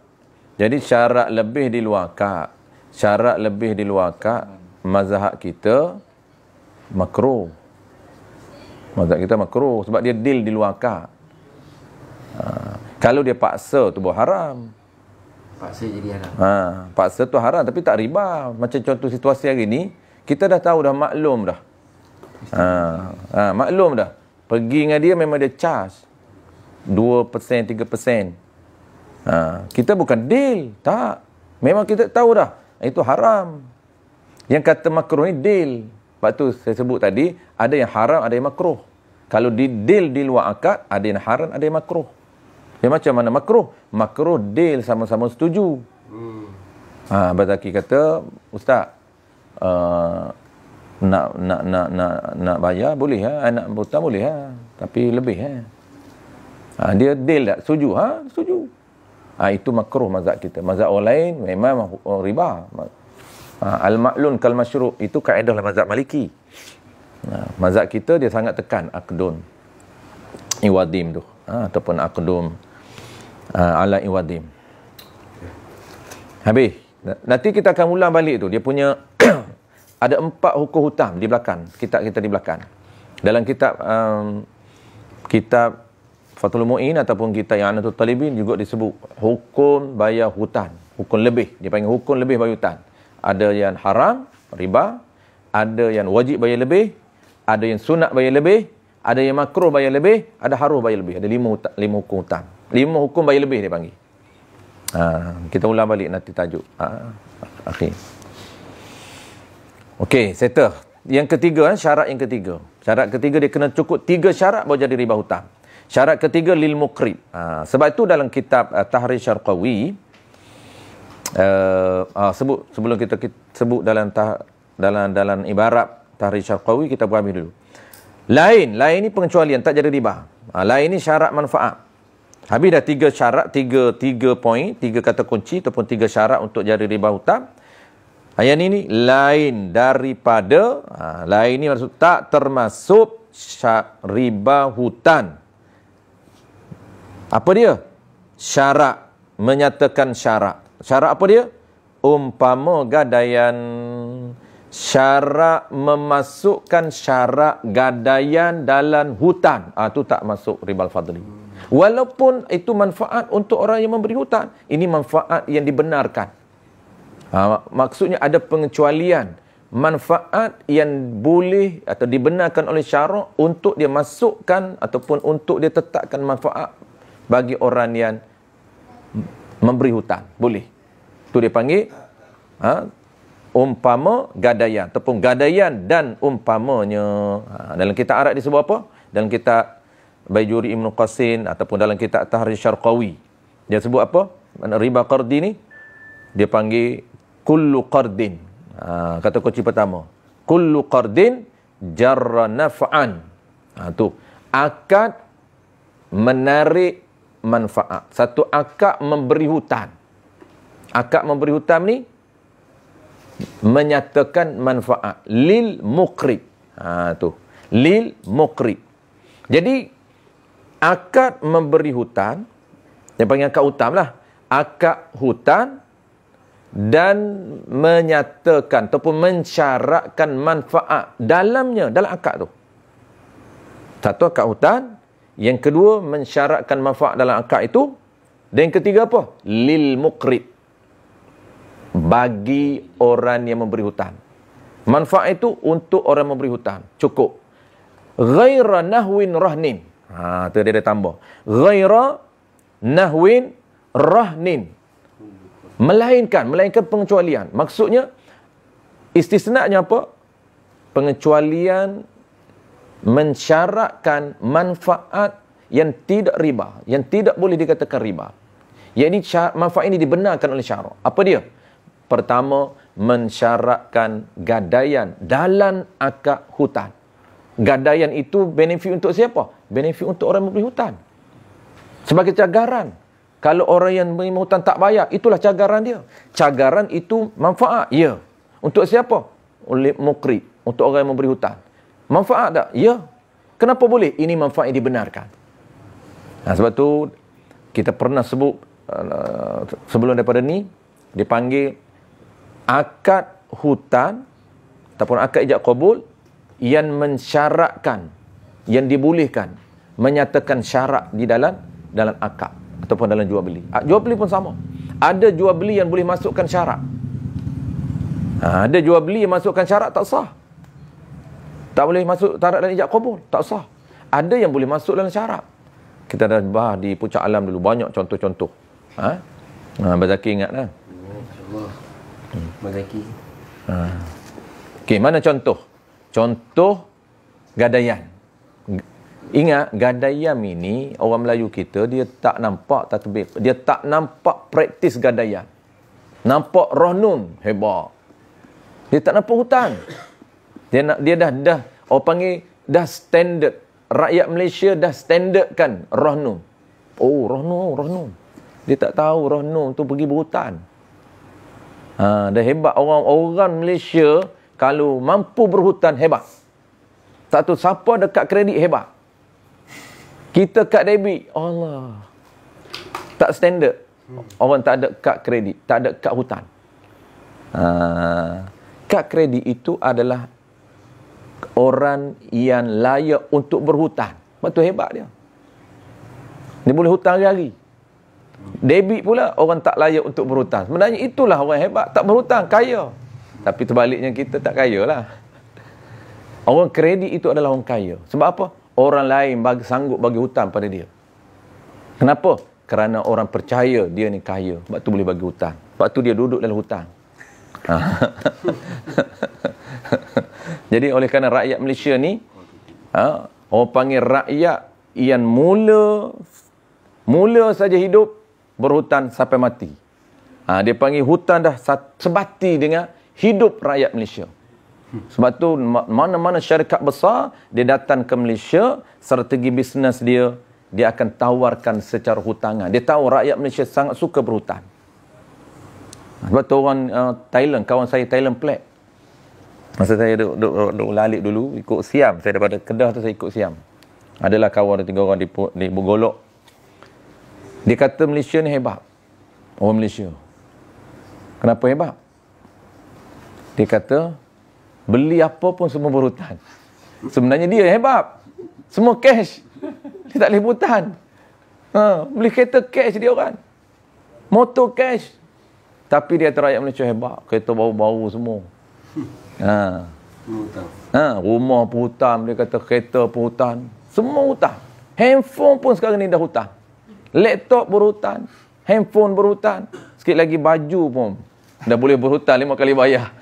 Jadi syarat lebih di luar akad. Syarat lebih di luar akad, mazhab kita makruh. Mazhab kita makruh sebab dia deal di luar akad. Kalau dia paksa tu buat haram. Paksa jadi haram. Paksa tu haram tapi tak riba. Macam contoh situasi hari ni, kita dah tahu dah, maklum dah. Maklum dah. Pergi dengan dia memang dia charge 2%, 3%. Kita bukan deal, tak. Memang kita tahu dah itu haram. Yang kata makruh ni deal. Sebab tu saya sebut tadi, ada yang haram, ada yang makruh. Kalau di deal di luar akad, ada yang haram, ada yang makruh. Yang macam mana makruh? Makruh deal sama-sama setuju. Bazaki kata, Ustaz, nak bayar boleh nak hutang boleh tapi lebih dia deal tak? Setuju? Setuju. Itu makruh mazhab kita. Mazhab orang lain memang riba. Al-ma'lun kal masyru', itu kaedah mazhab Maliki. Mazhab kita dia sangat tekan aqdun iwadim tu, ataupun aqdum ala iwadim. Habis. Nanti kita akan ulang balik tu. Dia punya ada 4 hukum hutang di belakang. Kitab kita di belakang. Dalam kitab kitab Fathul Mu'in ataupun kitab I'anatul Talibin juga disebut hukum bayar hutang. Hukum lebih. Dia panggil hukum lebih bayar hutang. Ada yang haram, riba. Ada yang wajib bayar lebih. Ada yang sunat bayar lebih. Ada yang makruh bayar lebih. Ada haruh bayar lebih. Ada 5 hukum hutang. 5 hukum bayar lebih dia panggil. Kita ulang balik nanti tajuk. Okey, settle. Yang ketiga, syarat yang ketiga. Syarat ketiga dia kena cukup 3 syarat baru jadi riba hutang. Syarat ketiga lil muqrib. Sebab itu dalam kitab Tahrir Syarqawi sebelum kita sebut dalam ibarat Tahrir Syarqawi, kita berhabis dulu. Lain ni pengecualian tak jadi riba. Lain ni syarat manfaat. Habis dah 3 syarat, 3 poin, 3 kata kunci ataupun 3 syarat untuk jadi riba hutang. Yang ini lain daripada, lain ni maksud tak termasuk riba hutang. Apa dia? Syarat, menyatakan syarat. Syarat apa dia? Umpama gadaian. Syarat memasukkan syarat gadaian dalam hutang. Itu tak masuk ribal fadli. Walaupun itu manfaat untuk orang yang memberi hutang. Ini manfaat yang dibenarkan. Maksudnya ada pengecualian. Manfaat yang boleh atau dibenarkan oleh syarak untuk dia masukkan ataupun untuk dia tetapkan manfaat bagi orang yang memberi hutang. Boleh. Itu dia panggil umpama gadaian ataupun gadaian dan umpamanya. Dalam kitab Arab disebut apa? Dalam kitab Baijuri Ibn Qasin ataupun dalam kitab Tahrir Syarqawi dia sebut apa? Riba qardi ni dia panggil kullu qardin. Kata kunci pertama, kullu qardin jarra naf'an. Tu akad menarik manfaat. Satu akad memberi hutang. Akad memberi hutang ni menyatakan manfaat lil muqrib. Tu lil muqrib. Jadi akad memberi hutang, yang panggil akad hutang lah. Akad hutang dan menyatakan ataupun mensyaratkan manfaat dalamnya, dalam akad tu. Satu akad hutang, yang kedua mensyaratkan manfaat dalam akad itu, dan yang ketiga apa? Lil muqrib, bagi orang yang memberi hutang. Manfaat itu untuk orang memberi hutang. Cukup. Ghaira nahwin rahnin. Tu dia tambah. Ghaira nahwin rahnin. Melainkan pengecualian. Maksudnya, istisna'nya apa? Pengecualian mensyaratkan manfaat yang tidak riba, yang tidak boleh dikatakan riba. Yang ini manfaat ini dibenarkan oleh syarak. Apa dia? Pertama, mensyaratkan gadaian dalam akad hutan. Gadaian itu benefit untuk siapa? Benefit untuk orang memberi hutan. Sebagai cagaran. Kalau orang yang menerima hutan tak bayar, itulah cagaran dia. Cagaran itu manfaat, ya. Untuk siapa? Oleh mukri, untuk orang yang memberi hutan. Manfaat tak? Ya. Kenapa boleh? Ini manfaat yang dibenarkan. Nah, sebab tu kita pernah sebut sebelum daripada ni dipanggil akad hutan ataupun akad ijab kabul yang mensyaratkan, yang dibolehkan, menyatakan syarat di dalam akad ataupun dalam jual beli. Jual beli pun sama. Ada jual beli yang boleh masukkan syarat. Ada jual beli yang masukkan syarat tak sah. Tak boleh masuk syarat dalam ijab kabul, tak sah. Ada yang boleh masuk dalam syarat. Kita dah bahas di Puncak Alam dulu, banyak contoh-contoh. Abang Zaki ingat lah. Abang Zaki. Okey, mana contoh? Contoh gadaian. Ingat, gadaian ini, orang Melayu kita, dia tak nampak tatbik. Dia tak nampak praktis gadaian. Nampak rohnun, hebat. Dia tak nampak hutan. Dia dah orang panggil, dah standard. Rakyat Malaysia dah standardkan rohnun. Oh, rohnun. Dia tak tahu rohnun tu pergi berhutan. Dah hebat. Orang Malaysia, kalau mampu berhutan, hebat. Satu, siapa dekat kredit, hebat. Kita kad debit, Allah. Tak standard. Orang tak ada kad kredit, tak ada kad hutan. Kad kredit itu adalah orang yang layak untuk berhutan. Betul, hebat dia. Dia boleh hutang hari-hari. Debit pula orang tak layak untuk berhutang. Sebenarnya itulah orang hebat, tak berhutang, kaya. Tapi terbaliknya kita tak kaya lah. Orang kredit itu adalah orang kaya. Sebab apa? Orang lain sanggup bagi hutang pada dia. Kenapa? Kerana orang percaya dia ni kaya. Sebab tu boleh bagi hutang. Sebab tu dia duduk dalam hutang. Jadi oleh kerana rakyat Malaysia ni, orang panggil rakyat yang mula saja hidup, berhutan sampai mati. Dia panggil hutan dah sebati dengan hidup rakyat Malaysia. Sebab tu mana-mana syarikat besar, dia datang ke Malaysia, strategi bisnes dia akan tawarkan secara hutangan. Dia tahu rakyat Malaysia sangat suka berhutan. Sebab tu orang Thailand, kawan saya Thailand Plek. Masa saya duduk lalik dulu, ikut Siam. Saya daripada Kedah tu saya ikut Siam. Adalah kawan ada 3 orang di Bergolok. Dia kata Malaysia ni hebat. Orang Malaysia. Kenapa hebat? Dia kata, beli apa pun semua berhutan. Sebenarnya dia hebat. Semua cash. Dia tak boleh berhutan. Beli kereta cash dia orang. Motor cash. Tapi dia rakyat Malaysia hebat. Kereta baru-baru semua. Rumah pun hutang. Dia kata kereta pun hutang. Semua hutang. Handphone pun sekarang ni dah hutang. Laptop berhutang. Handphone berhutang. Sikit lagi baju pun dah boleh berhutang 5 kali bayar.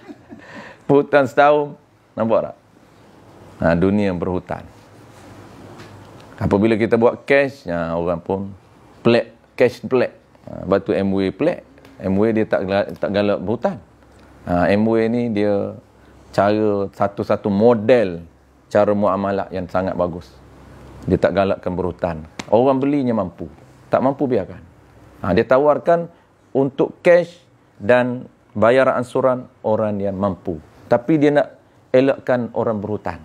Berhutang setahun. Nampak tak? Dunia berhutang. Apabila kita buat cash, orang pun pelik. Cash pelik. Lepas tu MW pelik. MW dia tak galak berhutang. MW ni dia cara satu-satu model cara muamalah yang sangat bagus. Dia tak galakkan berhutang. Orang belinya mampu. Tak mampu biarkan. Dia tawarkan untuk cash dan bayaran ansuran orang yang mampu. Tapi dia nak elakkan orang berhutang.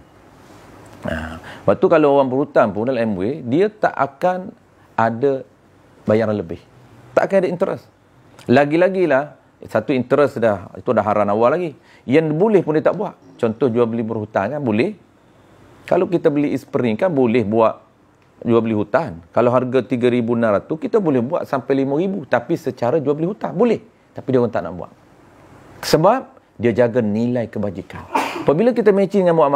Lepas tu kalau orang berhutang pun dalam MW, dia tak akan ada bayaran lebih. Tak akan ada interest. Lagi-lagilah, satu interest dah, itu dah haram awal lagi. Yang boleh pun dia tak buat. Contoh jual beli berhutang kan boleh. Kalau kita beli spring kan boleh buat jual beli hutang. Kalau harga 3,600 kita boleh buat sampai 5,000. Tapi secara jual beli hutang boleh. Tapi dia orang tak nak buat. Sebab dia jaga nilai kebajikan. Apabila kita matching dengan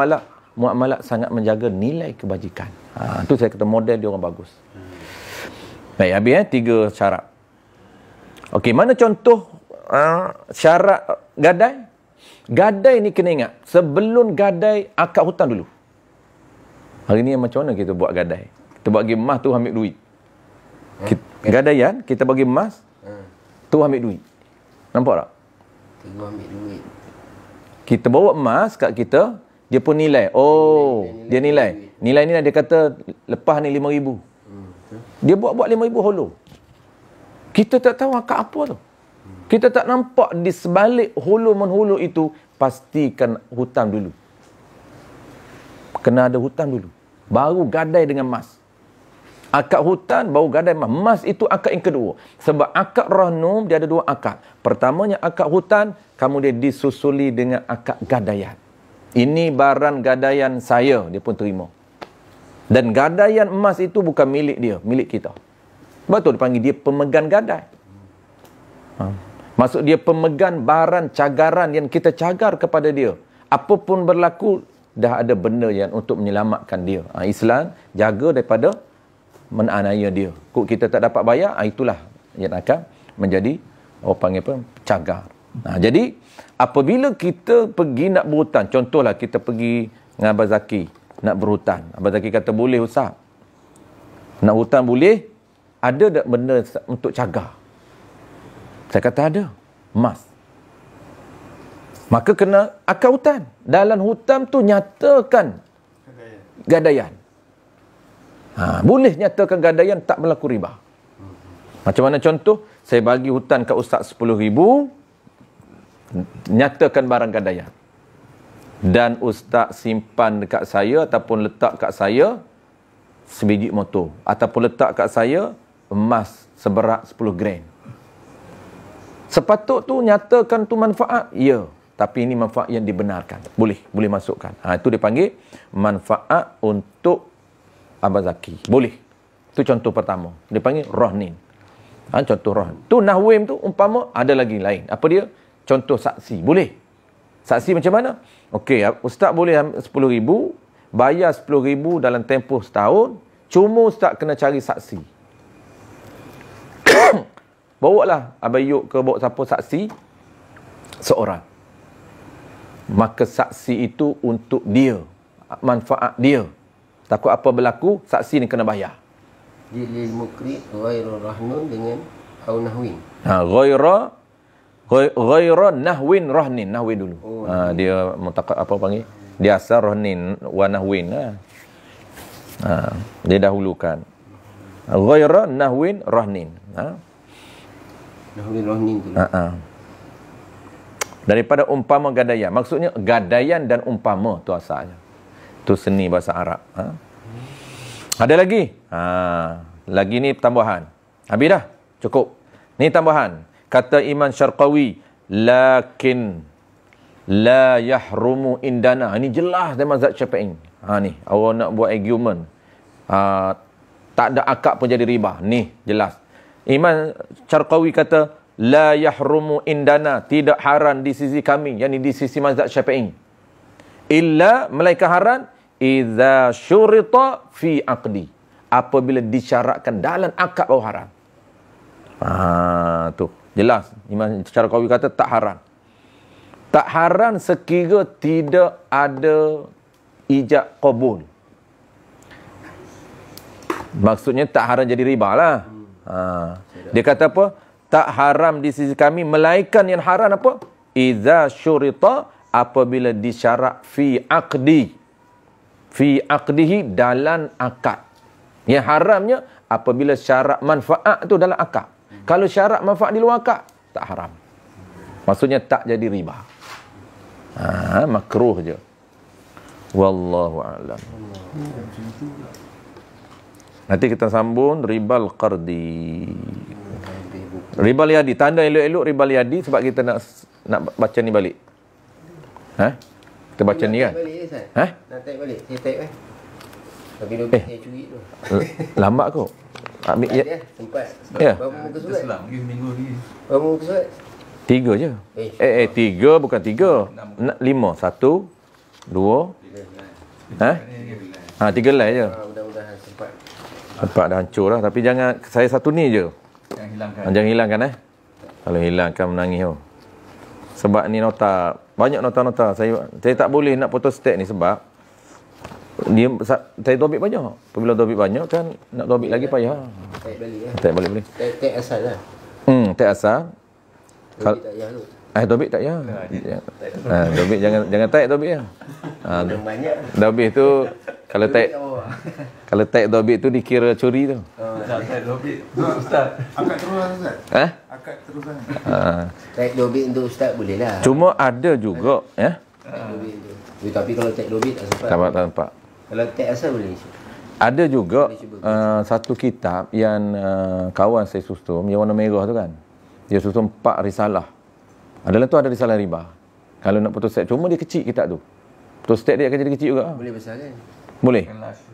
muamalah sangat menjaga nilai kebajikan. Tu saya kata model dia orang bagus. Baik, habis 3 syarat. Okey, mana contoh syarat gadai? Gadai ni kena ingat, sebelum gadai akad hutang dulu. Hari ni macam mana kita buat gadai? Kita bagi emas tu ambil duit. Gadaian, kita bagi emas, tu ambil duit. Nampak tak? Terus ambil duit. Kita bawa emas kat kita, dia pun nilai. Oh, dia nilai. Nilai ni dia kata lepas ni 5,000. Dia buat 5,000 holo. Kita tak tahu akak apa tu. Kita tak nampak di sebalik holo-menholo itu, pastikan hutang dulu. Kena ada hutang dulu. Baru gadai dengan emas. Akad hutan baru gadai emas. Emas itu akad yang kedua. Sebab akad rahnum dia ada dua akad. Pertamanya akad hutan, kemudian disusuli dengan akad gadaian. Ini barang gadaian saya, dia pun terima. Dan gadaian emas itu bukan milik dia, milik kita. Sebab tu dia panggil dia pemegang gadai. Maksud dia pemegang barang cagaran yang kita cagar kepada dia. Apapun berlaku, dah ada benda yang untuk menyelamatkan dia. Islam jaga daripada menaniaya dia. Kok kita tak dapat bayar, itulah yang akan menjadi orang panggil apa? Cagar. Jadi apabila kita pergi nak berhutang, contohlah kita pergi dengan Abang Zaki nak berhutang. Abang Zaki kata boleh Ustaz. Nak hutang boleh, ada tak benda untuk cagar? Saya kata ada. Emas. Maka kena akad hutang. Dalam hutang tu nyatakan gadaian. Boleh nyatakan gadaian, tak berlaku riba. Macam mana contoh? Saya bagi hutang kat Ustaz 10,000, nyatakan barang gadaian. Dan Ustaz simpan dekat saya ataupun letak kat saya sebiji motor. Ataupun letak kat saya emas seberat 10 gram. Sepatut tu nyatakan tu manfaat? Ya. Tapi ini manfaat yang dibenarkan. Boleh masukkan. Itu dipanggil manfaat untuk Abang Zaki. Boleh. Itu contoh pertama. Dia panggil rahnin. Contoh rahn. Tu nahwim tu umpama ada lagi lain. Apa dia? Contoh saksi. Boleh. Saksi macam mana? Okey, Ustaz boleh 10,000, bayar 10,000 dalam tempoh setahun, cuma Ustaz kena cari saksi. Bawalah Abang Yuk ke bawa siapa saksi? Seorang. Maka saksi itu untuk dia. Manfaat dia. Takut apa berlaku, saksi ni kena bayar. Dia lil mukri ghairu rahnun dengan au nahwin. Ghairu nahwin rahnin. Nahwin dulu. Dia mutakad apa panggil? Dia asal rahnin wa nahwin. Dia dahulukan. Ghairu nahwin rahnin. Nahwin rahnin tu. Daripada umpama gadaian. Maksudnya gadaian dan umpama tu asalnya. Tu seni bahasa Arab. Ada lagi? Lagi ni tambahan. Habis dah? Cukup. Ni tambahan. Kata Imam Syarqawi, lakin la yahrumu indana. Ini jelas dari mazhab Syafi'i. Ni, awak nak buat argument. Tak ada akad pun jadi riba. Ni, jelas. Imam Syarqawi kata, la yahrumu indana. Tidak haram di sisi kami. Yang ni di sisi mazhab Syafi'i. Illa melainkan haram idza syurita fi aqdi. Apabila disyaratkan dalam akad baru haram. Tu jelas Imam Syarqawi kata tak haram. Tak haram sekira tidak ada ijab qabul. Maksudnya tak haram jadi riba lah. Dia kata apa? Tak haram di sisi kami, melainkan yang haram apa? Idza syurita, apabila disyarat fi aqdihi dalam akad. Yang haramnya apabila syarat manfaat tu dalam akad. Kalau syarat manfaat di luar akad, tak haram. Maksudnya tak jadi riba. Makruh je. Wallahu a'lam. Nanti kita sambung ribal qardi. Ribal yadi, tanda elok-elok ribal yadi sebab kita nak baca ni balik. Kita baca ni kan? Nak type balik. Saya type Tapi saya curi tu. Lambat kau. Ambil ya. Sempat. Ya. Berapa muka surat? Selang lagi seminggu lagi. Berapa muka surat? 3 je. 3 bukan 3. 5. 1 2 3 lai je. Mudah-mudahan sempat. Tempat dah hancur lah. Tapi jangan, saya satu ni je. Jangan Jangan hilangkan hilangkan. Kalau hilangkan menangis tu. Sebab ni nota, banyak nota-nota. Saya tak boleh nak photostat ni sebab saya dobit banyak. Apabila dobit banyak kan nak dobit lagi payah. Type balik Type balik boleh. Type asal lah. Type asal. Dobit tak payah tu. Tobik tak ya. Tobik jangan taik tobik ya. Banyak. Tobik tu kalau taik tobik tu dikira curi tu. Taik dobit. Ustaz. Akad terus Ustaz. Akad terus kan. Taik dobit untuk ustaz boleh lah. Cuma ada juga ya. Taik dobit tu. Tapi kalau taik dobit tak sempat. Tak nampak. Kalau taik asal boleh. Ada juga satu kitab yang kawan saya susun yang warna merah tu kan. Dia susun 4 risalah. Dalam tu ada risalah riba. Kalau nak putus step, cuma dia kecil kitab tu. Putus step dia akan jadi kecil juga. Boleh besar kan? Boleh.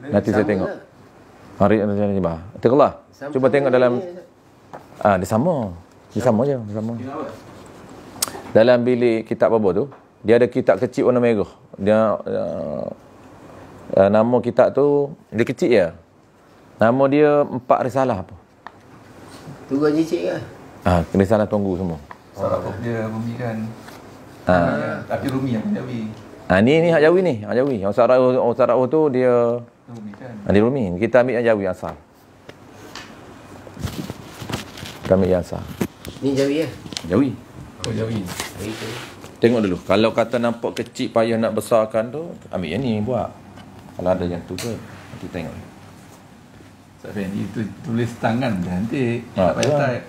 Nanti saya tengok. Hari risalah riba. Tengoklah. Cuba tengok dalam dia sama. Dia sama je, dia sama. Dalam bilik kitab apa tu, dia ada kitab kecil warna merah. Dia nama kitab tu dia kecil je. Nama dia 4 risalah apa. Tunggu Haji Cik ke? Risalah tunggu semua. Saraf dia Rumi kan. Tapi Rumi yang Jawi. Ni hak Jawi ni, hak Jawi. Yang Sarau tu dia Rumi kan. Dia Rumi. Kita ambil yang Jawi asal. Kita ambil yang asal. Ni Jawi ya? Jawi. Oh Jawi. Tengok dulu. Kalau kata nampak kecil payah nak besarkan tu, ambil yang ni buat. Kalau ada yang tu ke, nanti tengok. Ustaz Fendi tu tulis tangan cantik. Tak payah ya. taik.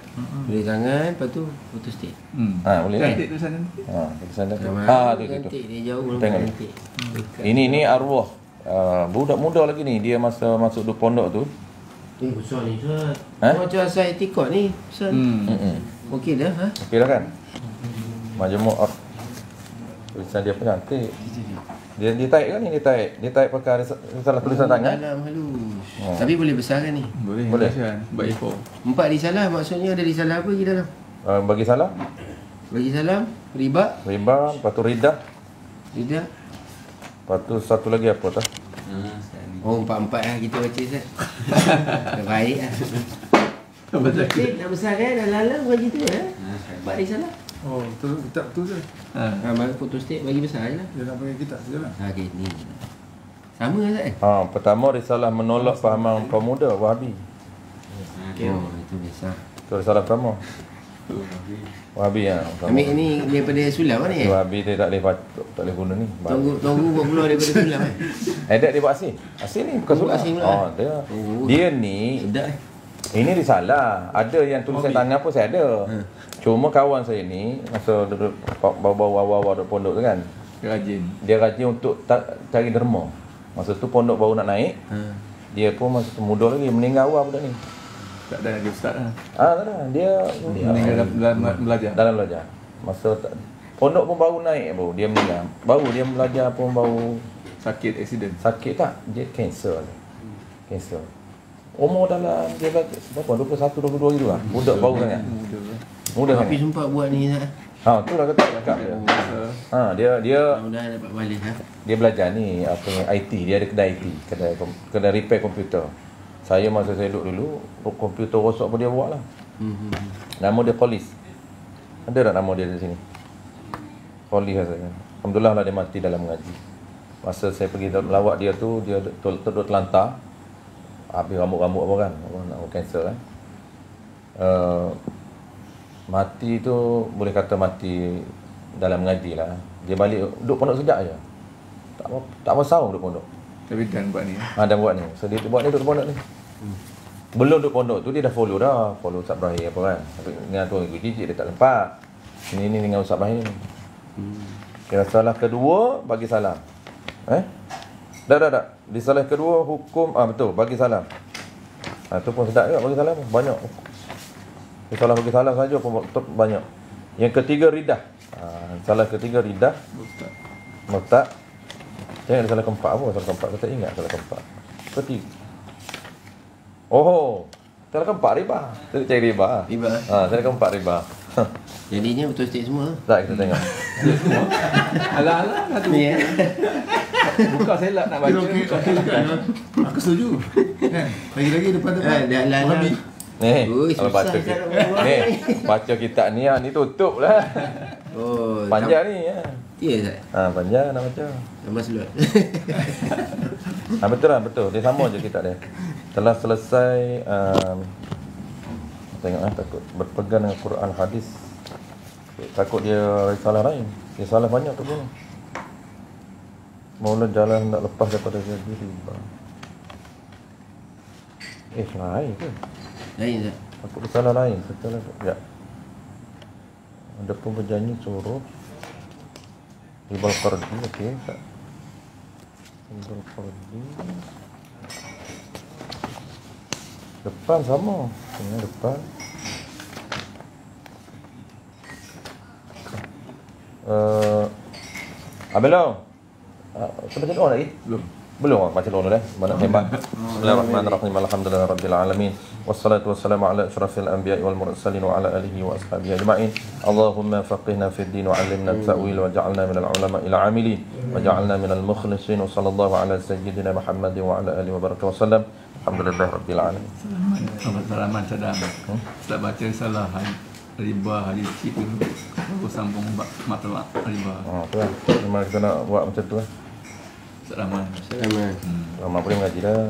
Boleh tangan, lepas tu putus stick. Boleh kan? Cantik tulisan nanti. Tulisan tu. Tu. Cantik, dia jauh Tengok. cantik. Ini arwah. Budak muda lagi ni. Dia masa masuk di pondok tu. Besar ni Ustaz. Macam asal etikot ni Ustaz. Okey dah Okey dah kan? Majmuk tulisan dia pun cantik. Dia taik kan ni? Dia taik pakai risalah tulisan tangan. Dalam halus. Tapi boleh besarkan ni. Boleh kan? Baik kau. 4 risalah maksudnya ada risalah apa lagi dalam? Bagi salam. Bagi salam, riba, Lepas tu ridah. tidak. Lepas tu satu lagi apa tu? Oh, 4-4 lah kita baca Ustaz. Baik lah. Betul. Nak besarkan dalam bukan gitu ya. 4 risalah. Oh, terus kitab tu je. Bagi foto stick bagi besar je lah. Dia nak pakai kitab je lah. Okey, ni. Sama Ustaz. Pertama risalah menolak fahaman kaum muda Wahabi. Oh, itu biasa. Itu risalah pertama. Wahabi ya. Ambil ni daripada sulam ni. Wahabi dia tak boleh guna ni. Tunggu buat keluar daripada sulam kan. Dia buat asing. Asing ni bukan sulam. Asing pula. Dia ni Sedap. ini risalah. Ada yang tulisan tangan pun saya ada. Cuma kawan saya ni masa duduk bawa-bawa duduk pondok tu kan. Rajin. Dia rajin untuk cari derma. Masa tu pondok baru nak naik. Dia pun masa tu muda lagi meninggal awal budak ni. Tak ada lagi ustaz lah. Tak ada. Dia Meninggal dalam belajar. dalam belajar. Masa pondok pun baru naik baru dia meninggal. Baru dia belajar pun baru Sakit aksiden. sakit tak? Dia kanser. Kanser. Umur dalam dia berapa? 21 22 gitu lah. Budak baru sangat. Mudah Tapi sangat. sempat buat ni Ustaz. Tu lah kata cakap dia. Dia Mudah-mudahan dapat balik dia belajar ni apa ni IT. Dia ada kedai IT, kedai repair komputer. Saya masa saya duduk dulu, komputer rosak pun dia buat lah. Nama dia Kholis. Ada tak nama dia di sini? Kholis rasanya. Alhamdulillah lah dia mati dalam mengaji. Masa saya pergi melawat dia tu, dia duduk telantar. Habis rambut-rambut apa kan? Nak kanser kan? Mati tu boleh kata mati dalam mengaji lah. Dia balik duduk pondok sejak je. Tak apa sahur duduk pondok. Tapi Dan buat ni. Dan buat ni. So dia buat ni duduk pondok ni. Belum duduk pondok tu dia dah follow dah. Follow Ustaz Ibrahim apa kan. Tapi dengan tuan Gigi dia tak sempat. Ini dengan Ustaz Ibrahim. Kira salah kedua bagi salam. Dah. Risalah kedua hukum betul bagi salam. Tu pun sedap juga bagi salam banyak. Risalah bagi salam saja pun banyak. Yang ketiga ridah. Salah ketiga ridah. Murtad. Jangan ada salah keempat apa? Salah keempat saya tak ingat salah keempat. Ketiga. Salah keempat riba. Saya cari riba. Riba. Salah keempat riba. Jadinya betul stick semua. Tak kita tengok. Alah tu. Ni Buka selak nak baca. Okey juga. Aku setuju. Kan? Lagi-lagi depan-depan. dah lah. Wahabi. Ni, Ui, kalau susah baca saya kita. nak buat Ni, ni. baca kitab ni tutup lah. Oh, Panjang ni ya. Ya Ustaz. Panjang nak baca. Tambah slot. Betul lah, betul. Dia sama je kitab dia. Telah selesai tengok takut berpegang dengan Quran hadis. Takut dia risalah lain. Risalah banyak tu pun. Mula jalan nak lepas daripada jadi riba. Lain ke? Lain tak? Takut risalah lain. Setelah ya. Ada pun berjanji suruh ribal qardi, okey tak? Ribal qardi. Depan sama. Ini depan. Belum. Sudah baca doa lagi? Belum baca doa dah. Mana hebat. Bismillahirrahmanirrahim. Alhamdulillahirabbil alamin. Wassalatu wassalamu ala asyrafil anbiya'i wal mursalin wa ala alihi wa ashabihi ajma'in. Allahumma faqihna fid din wa 'allimna at-ta'wil wa ja'alna minal ulama'i al-'amilin wa ja'alna minal mukhlisin. Wa sallallahu ala sayyidina Muhammadin wa ala alihi wa barakatuh wasallam. Alhamdulillahirabbil alamin. Salaman cadang. Tak baca salah riba hari cik dulu. Aku sambung matlamat riba. Tu lah. Memang kita nak buat macam tu lah. Salaman. Salaman. Lama boleh mengaji dah.